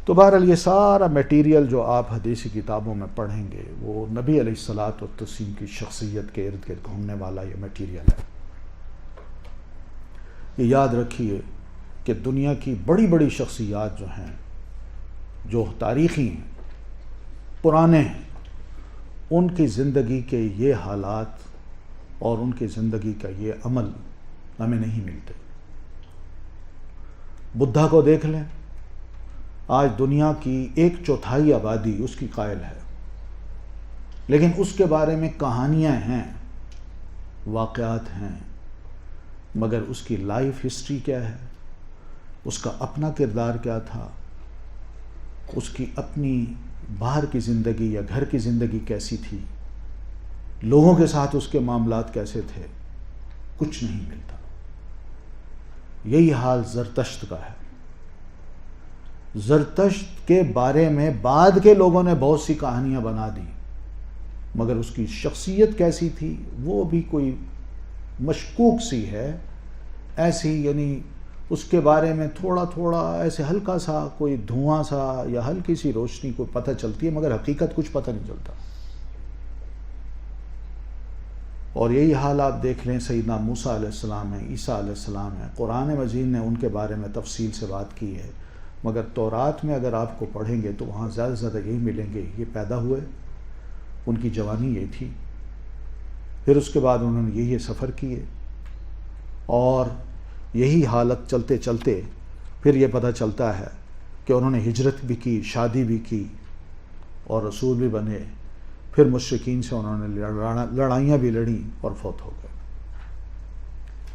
تو بہرحال یہ سارا میٹیریل جو آپ حدیثی کتابوں میں پڑھیں گے وہ نبی علیہ الصلاۃ والتسلیم کی شخصیت کے ارد گرد گھومنے والا یہ میٹیریل ہے. یہ یاد رکھیے کہ دنیا کی بڑی بڑی شخصیات جو ہیں، جو تاریخی ہیں، پرانے ہیں، ان کی زندگی کے یہ حالات اور ان کی زندگی کا یہ عمل ہمیں نہیں ملتے. بدھا کو دیکھ لیں، آج دنیا کی 1/4 آبادی اس کی قائل ہے، لیکن اس کے بارے میں کہانیاں ہیں، واقعات ہیں، مگر اس کی لائف ہسٹری کیا ہے، اس کا اپنا کردار کیا تھا، اس کی اپنی باہر کی زندگی یا گھر کی زندگی کیسی تھی، لوگوں کے ساتھ اس کے معاملات کیسے تھے، کچھ نہیں ملتا. یہی حال زرتشت کا ہے. زرتشت کے بارے میں بعد کے لوگوں نے بہت سی کہانیاں بنا دی، مگر اس کی شخصیت کیسی تھی وہ بھی کوئی مشکوک سی ہے. ایسی یعنی اس کے بارے میں تھوڑا تھوڑا ایسے ہلکا سا کوئی دھواں سا یا ہلکی سی روشنی کو پتہ چلتی ہے، مگر حقیقت کچھ پتہ نہیں چلتا. اور یہی حال آپ دیکھ لیں سیدنا موسیٰ علیہ السلام ہیں، عیسیٰ علیہ السلام ہیں. قرآن مجید نے ان کے بارے میں تفصیل سے بات کی ہے، مگر تورات میں اگر آپ کو پڑھیں گے تو وہاں زیادہ سے زیادہ یہی ملیں گے، یہ پیدا ہوئے، ان کی جوانی یہ تھی، پھر اس کے بعد انہوں نے یہی سفر کیے، اور یہی حالت چلتے چلتے پھر یہ پتہ چلتا ہے کہ انہوں نے ہجرت بھی کی، شادی بھی کی، اور رسول بھی بنے. پھر مشرکین سے انہوں نے لڑائیاں بھی لڑیں اور فوت ہو گئے.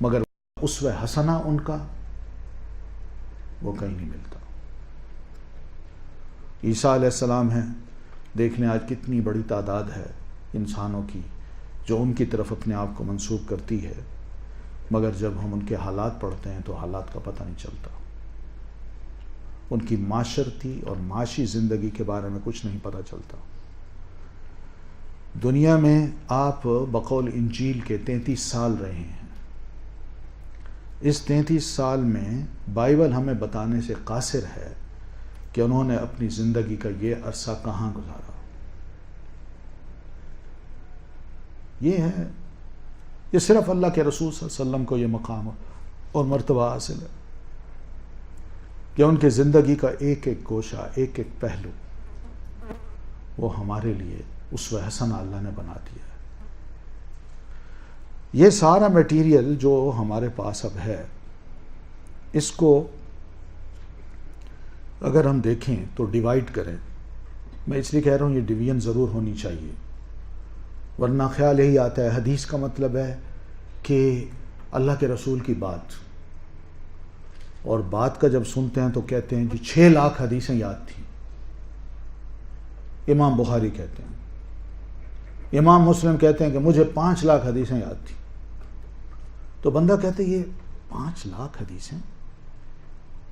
مگر اسوہ حسنہ ان کا وہ کہیں نہیں ملتا. عیسیٰ علیہ السلام ہیں، دیکھ لیں آج کتنی بڑی تعداد ہے انسانوں کی جو ان کی طرف اپنے آپ کو منسوب کرتی ہے، مگر جب ہم ان کے حالات پڑھتے ہیں تو حالات کا پتہ نہیں چلتا. ان کی معاشرتی اور معاشی زندگی کے بارے میں کچھ نہیں پتہ چلتا. دنیا میں آپ بقول انجیل کے 33 سال رہے ہیں. اس 33 سال میں بائبل ہمیں بتانے سے قاصر ہے کہ انہوں نے اپنی زندگی کا یہ عرصہ کہاں گزارا. یہ ہے، یہ صرف اللہ کے رسول صلی اللہ علیہ وسلم کو یہ مقام اور مرتبہ حاصل ہے کہ ان کی زندگی کا ایک ایک گوشہ، ایک ایک پہلو وہ ہمارے لیے اسوہ حسنہ اللہ نے بنا دیا ہے. یہ سارا میٹیریل جو ہمارے پاس اب ہے، اس کو اگر ہم دیکھیں تو ڈیوائیڈ کریں. میں اس لیے کہہ رہا ہوں یہ ڈویژن ضرور ہونی چاہیے، ورنہ خیال یہی آتا ہے حدیث کا مطلب ہے کہ اللہ کے رسول کی بات، اور بات کا جب سنتے ہیں تو کہتے ہیں جی 6 لاکھ حدیثیں یاد تھیں. امام بخاری کہتے ہیں، امام مسلم کہتے ہیں کہ مجھے 5 لاکھ حدیثیں یاد تھیں. تو بندہ کہتے یہ 5 لاکھ حدیثیں،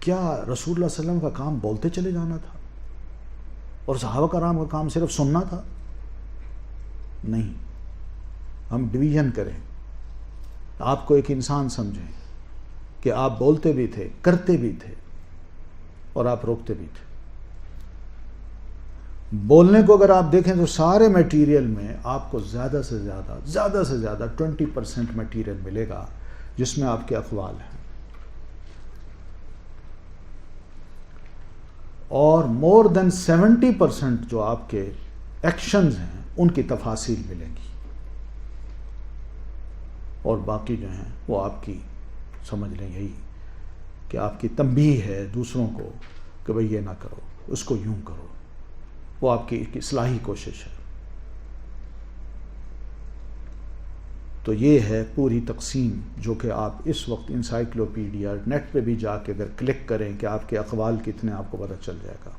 کیا رسول اللہ صلی اللہ علیہ وسلم کا کام بولتے چلے جانا تھا اور صحابہ کرام کا کام صرف سننا تھا؟ نہیں، ہم ڈویژن کریں. آپ کو ایک انسان سمجھیں کہ آپ بولتے بھی تھے، کرتے بھی تھے، اور آپ روکتے بھی تھے. بولنے کو اگر آپ دیکھیں تو سارے میٹیریل میں آپ کو زیادہ سے زیادہ 20% میٹیریل ملے گا جس میں آپ کے اقوال ہیں، اور مور دین 70% جو آپ کے ایکشنز ہیں ان کی تفاصیل ملیں گی، اور باقی جو ہیں وہ آپ کی سمجھ لیں یہی کہ آپ کی تنبیہ ہے دوسروں کو کہ بھئی یہ نہ کرو، اس کو یوں کرو. وہ آپ کی ایک اصلاحی کوشش ہے. تو یہ ہے پوری تقسیم جو کہ آپ اس وقت انسائکلوپیڈیا نیٹ پہ بھی جا کے اگر کلک کریں کہ آپ کے اقوال کتنے، آپ کو پتہ چل جائے گا.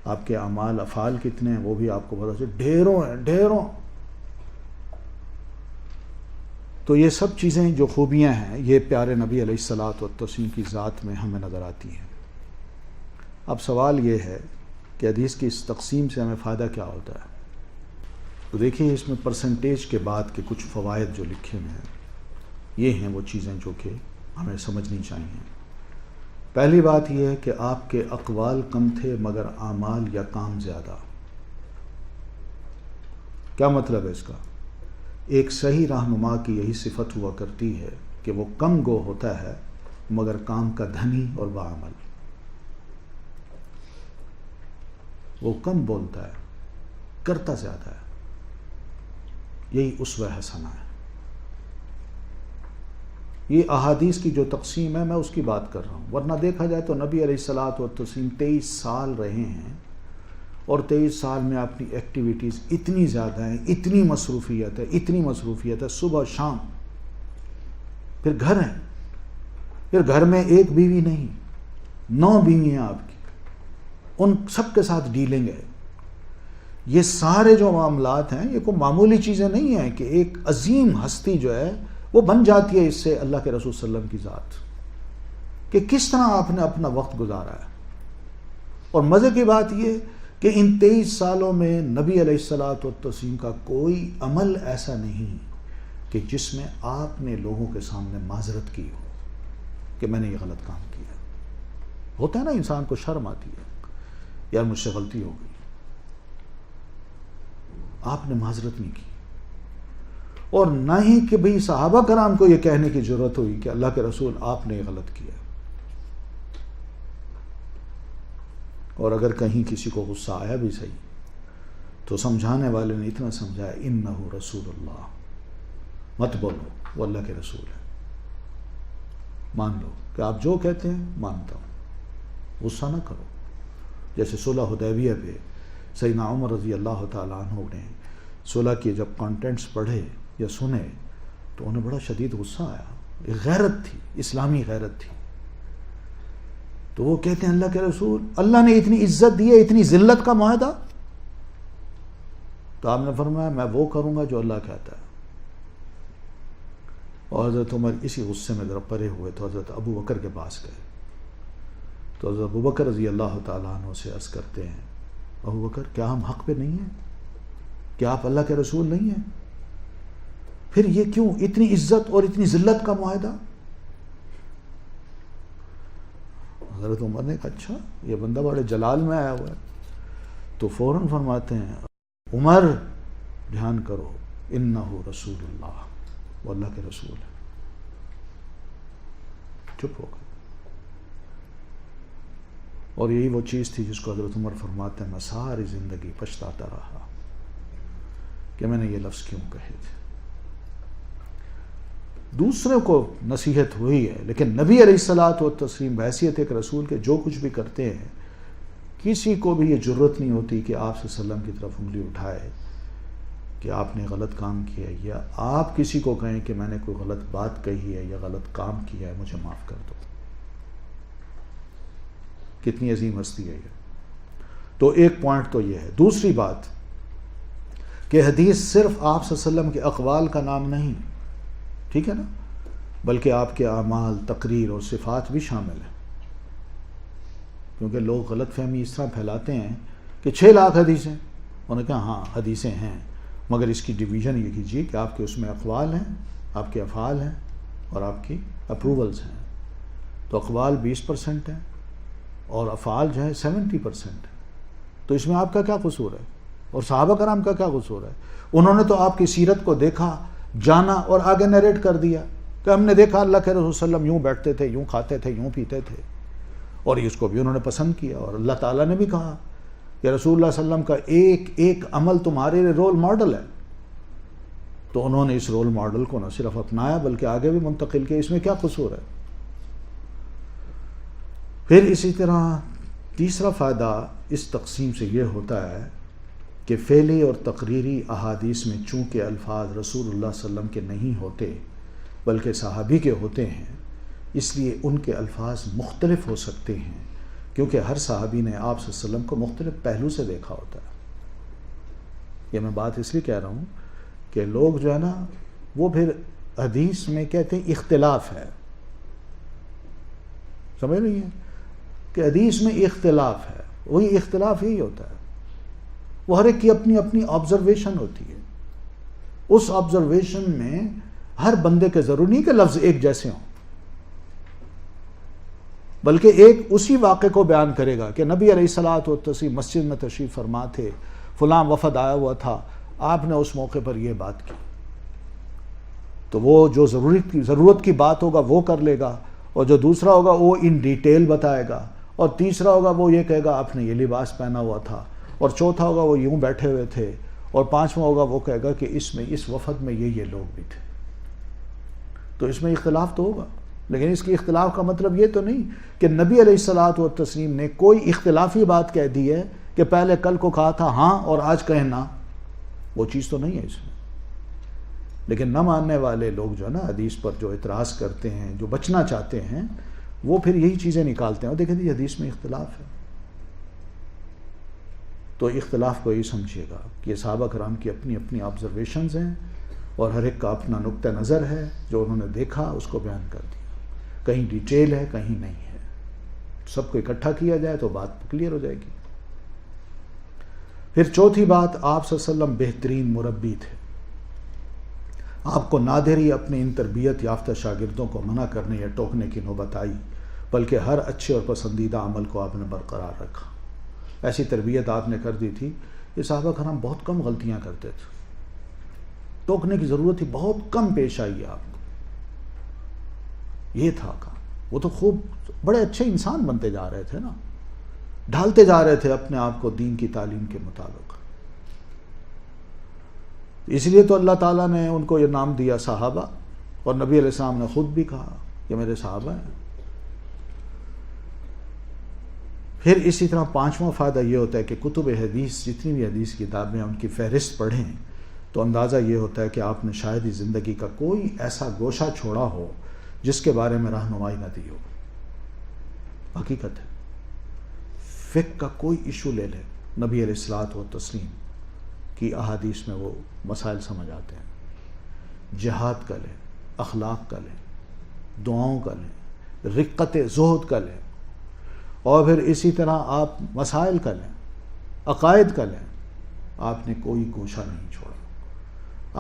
آپ کے اعمال افعال کتنے ہیں وہ بھی آپ کو پتہ چلے، ڈھیروں ہیں، ڈھیروں. تو یہ سب چیزیں جو خوبیاں ہیں یہ پیارے نبی علیہ الصلوۃ والتسلیم کی ذات میں ہمیں نظر آتی ہیں. اب سوال یہ ہے کہ حدیث کی اس تقسیم سے ہمیں فائدہ کیا ہوتا ہے؟ تو دیکھیے اس میں پرسنٹیج کے بعد کے کچھ فوائد جو لکھے ہوئے ہیں یہ ہیں وہ چیزیں جو کہ ہمیں سمجھنی چاہیے. پہلی بات یہ ہے کہ آپ کے اقوال کم تھے مگر اعمال یا کام زیادہ. کیا مطلب ہے اس کا؟ ایک صحیح رہنما کی یہی صفت ہوا کرتی ہے کہ وہ کم گو ہوتا ہے مگر کام کا دھنی اور باعمل. وہ کم بولتا ہے، کرتا زیادہ ہے. یہی اسوہ حسنہ ہے. یہ احادیث کی جو تقسیم ہے میں اس کی بات کر رہا ہوں. ورنہ دیکھا جائے تو نبی علیہ الصلوۃ والتسلیم 23 سال رہے ہیں اور 23 سال میں اپنی ایکٹیویٹیز اتنی زیادہ ہیں، اتنی مصروفیت ہے، صبح شام. پھر گھر ہیں، پھر گھر میں ایک بیوی نہیں 9 بیوی ہیں آپ کی، ان سب کے ساتھ ڈیلنگ ہے. یہ سارے جو معاملات ہیں یہ کوئی معمولی چیزیں نہیں ہیں کہ ایک عظیم ہستی جو ہے وہ بن جاتی ہے اس سے اللہ کے رسول صلی اللہ علیہ وسلم کی ذات، کہ کس طرح آپ نے اپنا وقت گزارا ہے. اور مزے کی بات یہ کہ ان 23 سالوں میں نبی علیہ الصلوۃ والتسلیم کا کوئی عمل ایسا نہیں کہ جس میں آپ نے لوگوں کے سامنے معذرت کی ہو کہ میں نے یہ غلط کام کیا. ہوتا ہے نا انسان کو شرم آتی ہے، یار مجھ سے غلطی ہو گئی. آپ نے معذرت نہیں کی. اور نہ ہی کہ بھئی صحابہ کرام کو یہ کہنے کی ضرورت ہوئی کہ اللہ کے رسول آپ نے یہ غلط کیا. اور اگر کہیں کسی کو غصہ آیا بھی صحیح تو سمجھانے والے نے اتنا سمجھایا انہ رسول اللہ، مت بولو وہ اللہ کے رسول ہے، مان لو کہ آپ جو کہتے ہیں مانتا ہوں، غصہ نہ کرو. جیسے صلح حدیبیہ پہ سیدنا عمر رضی اللہ تعالیٰ عنہ نے صلح کے جب کانٹینٹس پڑھے یا سنے تو انہیں بڑا شدید غصہ آیا. ایک غیرت تھی، اسلامی غیرت تھی. تو وہ کہتے ہیں اللہ کے رسول، اللہ نے اتنی عزت دی ہے، اتنی ذلت کا معاہدہ. تو آپ نے فرمایا میں وہ کروں گا جو اللہ کہتا ہے. اور حضرت عمر اسی غصے میں ذرا پرے ہوئے تو حضرت ابو بکر کے پاس گئے. تو حضرت ابو بکر رضی اللہ تعالیٰ عنہ سے عرض کرتے ہیں ابو بکر کیا ہم حق پہ نہیں ہیں؟ کیا آپ اللہ کے رسول نہیں ہیں؟ پھر یہ کیوں اتنی عزت اور اتنی ذلت کا معاہدہ؟ حضرت عمر نے کہا اچھا یہ بندہ بڑے جلال میں آیا ہوا ہے. تو فوراً فرماتے ہیں عمر دھیان کرو انہ رسول اللہ، وہ اللہ کے رسول ہے. چپ ہو گئے. اور یہی وہ چیز تھی جس کو حضرت عمر فرماتے ہیں میں ساری زندگی پچھتاتا رہا کہ میں نے یہ لفظ کیوں کہے تھے. دوسرے کو نصیحت ہوئی ہے لیکن نبی علیہ الصلوۃ والتسلیم بحیثیت ایک رسول کے جو کچھ بھی کرتے ہیں کسی کو بھی یہ جرت نہیں ہوتی کہ آپ صلی اللہ علیہ وسلم کی طرف انگلی اٹھائے کہ آپ نے غلط کام کیا ہے، یا آپ کسی کو کہیں کہ میں نے کوئی غلط بات کہی ہے یا غلط کام کیا ہے مجھے معاف کر دو. کتنی عظیم ہستی ہے یہ. تو ایک پوائنٹ تو یہ ہے. دوسری بات کہ حدیث صرف آپ صلی اللہ علیہ وسلم کے اقوال کا نام نہیں، ٹھیک ہے نا، بلکہ آپ کے اعمال، تقریر اور صفات بھی شامل ہیں. کیونکہ لوگ غلط فہمی اس طرح پھیلاتے ہیں کہ 6 لاکھ حدیثیں. انہوں نے کہا ہاں حدیثیں ہیں مگر اس کی ڈویژن یہ کیجیے کہ آپ کے اس میں اقوال ہیں، آپ کے افعال ہیں اور آپ کی اپروولز ہیں. تو اقوال 20% ہیں اور افعال جو ہے 70% ہیں. تو اس میں آپ کا کیا قصور ہے؟ اور صحابہ کرام کا کیا قصور ہے؟ انہوں نے تو آپ کی سیرت کو دیکھا، جانا اور آگے نیریٹ کر دیا کہ ہم نے دیکھا اللہ کے رسول صلی اللہ علیہ وسلم یوں بیٹھتے تھے، یوں کھاتے تھے، یوں پیتے تھے. اور اس کو بھی انہوں نے پسند کیا. اور اللہ تعالیٰ نے بھی کہا کہ رسول اللہ صلی اللہ علیہ وسلم کا ایک ایک عمل تمہارے لیے رول ماڈل ہے. تو انہوں نے اس رول ماڈل کو نہ صرف اپنایا بلکہ آگے بھی منتقل کیا. اس میں کیا قصور ہے؟ پھر اسی طرح تیسرا فائدہ اس تقسیم سے یہ ہوتا ہے کہ فعلی اور تقریری احادیث میں چونکہ الفاظ رسول اللہ صلی اللہ علیہ وسلم کے نہیں ہوتے بلکہ صحابی کے ہوتے ہیں، اس لیے ان کے الفاظ مختلف ہو سکتے ہیں کیونکہ ہر صحابی نے آپ صلی اللہ علیہ وسلم کو مختلف پہلو سے دیکھا ہوتا ہے. یہ میں بات اس لیے کہہ رہا ہوں کہ لوگ جو ہے نا وہ پھر حدیث میں کہتے ہیں اختلاف ہے. سمجھ رہی ہیں کہ حدیث میں اختلاف ہے. وہی اختلاف یہی ہوتا ہے. وہ ہر ایک کی اپنی اپنی آبزرویشن ہوتی ہے. اس آبزرویشن میں ہر بندے کے ضروری نہیں کہ لفظ ایک جیسے ہوں، بلکہ ایک اسی واقعے کو بیان کرے گا کہ نبی علیہ الصلوۃ والتسلیم مسجد میں تشریف فرما تھے، فلاں وفد آیا ہوا تھا، آپ نے اس موقع پر یہ بات کی. تو وہ جو ضرورت کی بات ہوگا وہ کر لے گا، اور جو دوسرا ہوگا وہ ان ڈیٹیل بتائے گا، اور تیسرا ہوگا وہ یہ کہے گا آپ نے یہ لباس پہنا ہوا تھا، اور چوتھا ہوگا وہ یوں بیٹھے ہوئے تھے، اور پانچواں ہوگا وہ کہے گا کہ اس وفد میں یہ لوگ بھی تھے. تو اس میں اختلاف تو ہوگا، لیکن اس کی اختلاف کا مطلب یہ تو نہیں کہ نبی علیہ الصلوۃ والتسلیم نے کوئی اختلافی بات کہہ دی ہے کہ پہلے کل کو کہا تھا ہاں اور آج کہیں نہ. وہ چیز تو نہیں ہے اس میں. لیکن نہ ماننے والے لوگ جو ہے نا حدیث پر جو اعتراض کرتے ہیں، جو بچنا چاہتے ہیں، وہ پھر یہی چیزیں نکالتے ہیں اور دیکھیں یہ حدیث میں اختلاف ہے. تو اختلاف کو یہ سمجھیے گا کہ یہ صحابہ کرام کی اپنی اپنی آبزرویشنز ہیں، اور ہر ایک کا اپنا نقطہ نظر ہے جو انہوں نے دیکھا اس کو بیان کر دیا. کہیں ڈیٹیل ہے کہیں نہیں ہے. سب کو اکٹھا کیا جائے تو بات کلیئر ہو جائے گی. پھر چوتھی بات، آپ صلی اللہ علیہ وسلم بہترین مربی تھے. آپ کو نادر ہی اپنے ان تربیت یافتہ شاگردوں کو منع کرنے یا ٹوکنے کی نوبت آئی، بلکہ ہر اچھے اور پسندیدہ عمل کو آپ نے برقرار رکھا. ایسی تربیت آپ نے کر دی تھی. یہ صحابہ کرام بہت کم غلطیاں کرتے تھے. ٹوکنے کی ضرورت ہی بہت کم پیش آئی ہے آپ کو. یہ تھا کام. وہ تو خوب بڑے اچھے انسان بنتے جا رہے تھے نا، ڈھالتے جا رہے تھے اپنے آپ کو دین کی تعلیم کے مطابق. اس لیے تو اللہ تعالیٰ نے ان کو یہ نام دیا صحابہ، اور نبی علیہ السلام نے خود بھی کہا کہ میرے صحابہ ہیں. پھر اسی طرح پانچواں فائدہ یہ ہوتا ہے کہ کتب حدیث، جتنی بھی حدیث کتابیں ہیں ان کی فہرست پڑھیں تو اندازہ یہ ہوتا ہے کہ آپ نے شاید ہی زندگی کا کوئی ایسا گوشہ چھوڑا ہو جس کے بارے میں رہنمائی نہ دی ہو. حقیقت ہے. فقہ کا کوئی ایشو لے لیں، نبی علیہ الصلوۃ والتسلیم کی احادیث میں وہ مسائل سمجھ آتے ہیں. جہاد کا لیں، اخلاق کا لیں، دعاؤں کا لیں، رقت زہد کا لیں، اور پھر اسی طرح آپ مسائل کا لیں، عقائد کا لیں. آپ نے کوئی گوشہ نہیں چھوڑا.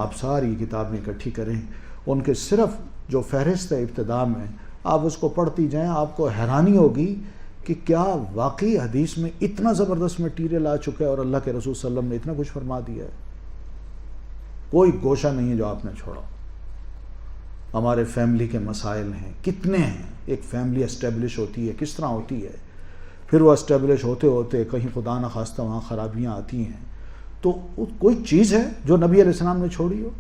آپ ساری کتابیں اکٹھی کریں، ان کے صرف جو فہرست ہے ابتدا میں آپ اس کو پڑھتی جائیں، آپ کو حیرانی ہوگی کہ کیا واقعی حدیث میں اتنا زبردست مٹیریل آ چکا ہے اور اللہ کے رسول صلی اللہ علیہ وسلم نے اتنا کچھ فرما دیا ہے. کوئی گوشہ نہیں ہے جو آپ نے چھوڑا. ہمارے فیملی کے مسائل ہیں، کتنے ہیں. ایک فیملی اسٹیبلش ہوتی ہے کس طرح ہوتی ہے، پھر وہ اسٹیبلش ہوتے ہوتے کہیں خدا نہ خواستہ وہاں خرابیاں آتی ہیں. تو کوئی چیز ہے جو نبی علیہ السلام نے چھوڑی ہو؟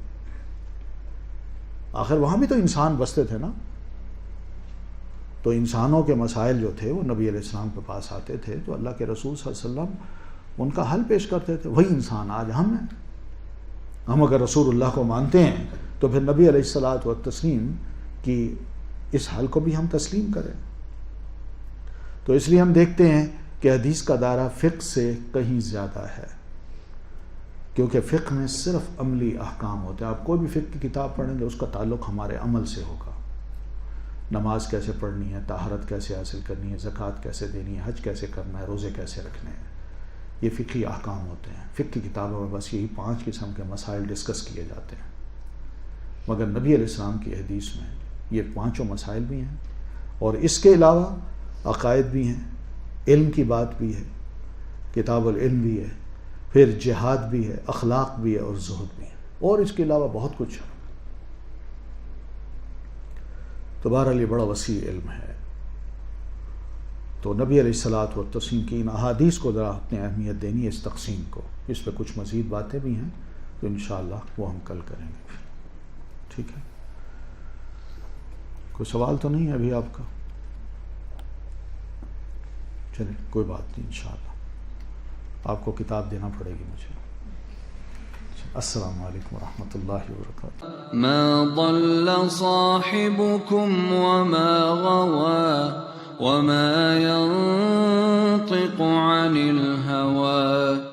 آخر وہاں بھی تو انسان بستے تھے نا. تو انسانوں کے مسائل جو تھے وہ نبی علیہ السلام کے پاس آتے تھے تو اللہ کے رسول صلی اللہ علیہ وسلم ان کا حل پیش کرتے تھے. وہی انسان آج ہم ہیں. ہم اگر رسول اللہ کو مانتے ہیں تو پھر نبی علیہ الصلوۃ والتسلیم کی اس حل کو بھی ہم تسلیم کریں. تو اس لیے ہم دیکھتے ہیں کہ حدیث کا دائرہ فقہ سے کہیں زیادہ ہے، کیونکہ فقہ میں صرف عملی احکام ہوتے ہیں. آپ کوئی بھی فقہ کی کتاب پڑھیں گے اس کا تعلق ہمارے عمل سے ہوگا. نماز کیسے پڑھنی ہے، طہارت کیسے حاصل کرنی ہے، زکوٰۃ کیسے دینی ہے، حج کیسے کرنا ہے، روزے کیسے رکھنے ہیں، یہ فقہی احکام ہوتے ہیں. فقہ کی کتابوں میں بس یہی 5 قسم کے مسائل ڈسکس کیے جاتے ہیں. مگر نبی علیہ السلام کی حدیث میں یہ 5 مسائل بھی ہیں، اور اس کے علاوہ عقائد بھی ہیں، علم کی بات بھی ہے، کتاب العلم بھی ہے، پھر جہاد بھی ہے، اخلاق بھی ہے اور زہد بھی ہے، اور اس کے علاوہ بہت کچھ ہے. تو بہرحال یہ بڑا وسیع علم ہے. تو نبی علیہ الصلوۃ والتسلیم کی ان احادیث کو ذرا اپنی اہمیت دینی ہے، اس تقسیم کو. اس پہ کچھ مزید باتیں بھی ہیں تو انشاءاللہ وہ ہم کل کریں گے. ٹھیک ہے؟ کوئی سوال تو نہیں ہے ابھی آپ کا؟ چلیں کوئی بات نہیں، انشاءاللہ آپ کو کتاب دینا پڑے گی مجھے. السلام علیکم ورحمۃ اللہ وبرکاتہ. ما ضل صاحبكم وما غوى وما ينطق عن الهوى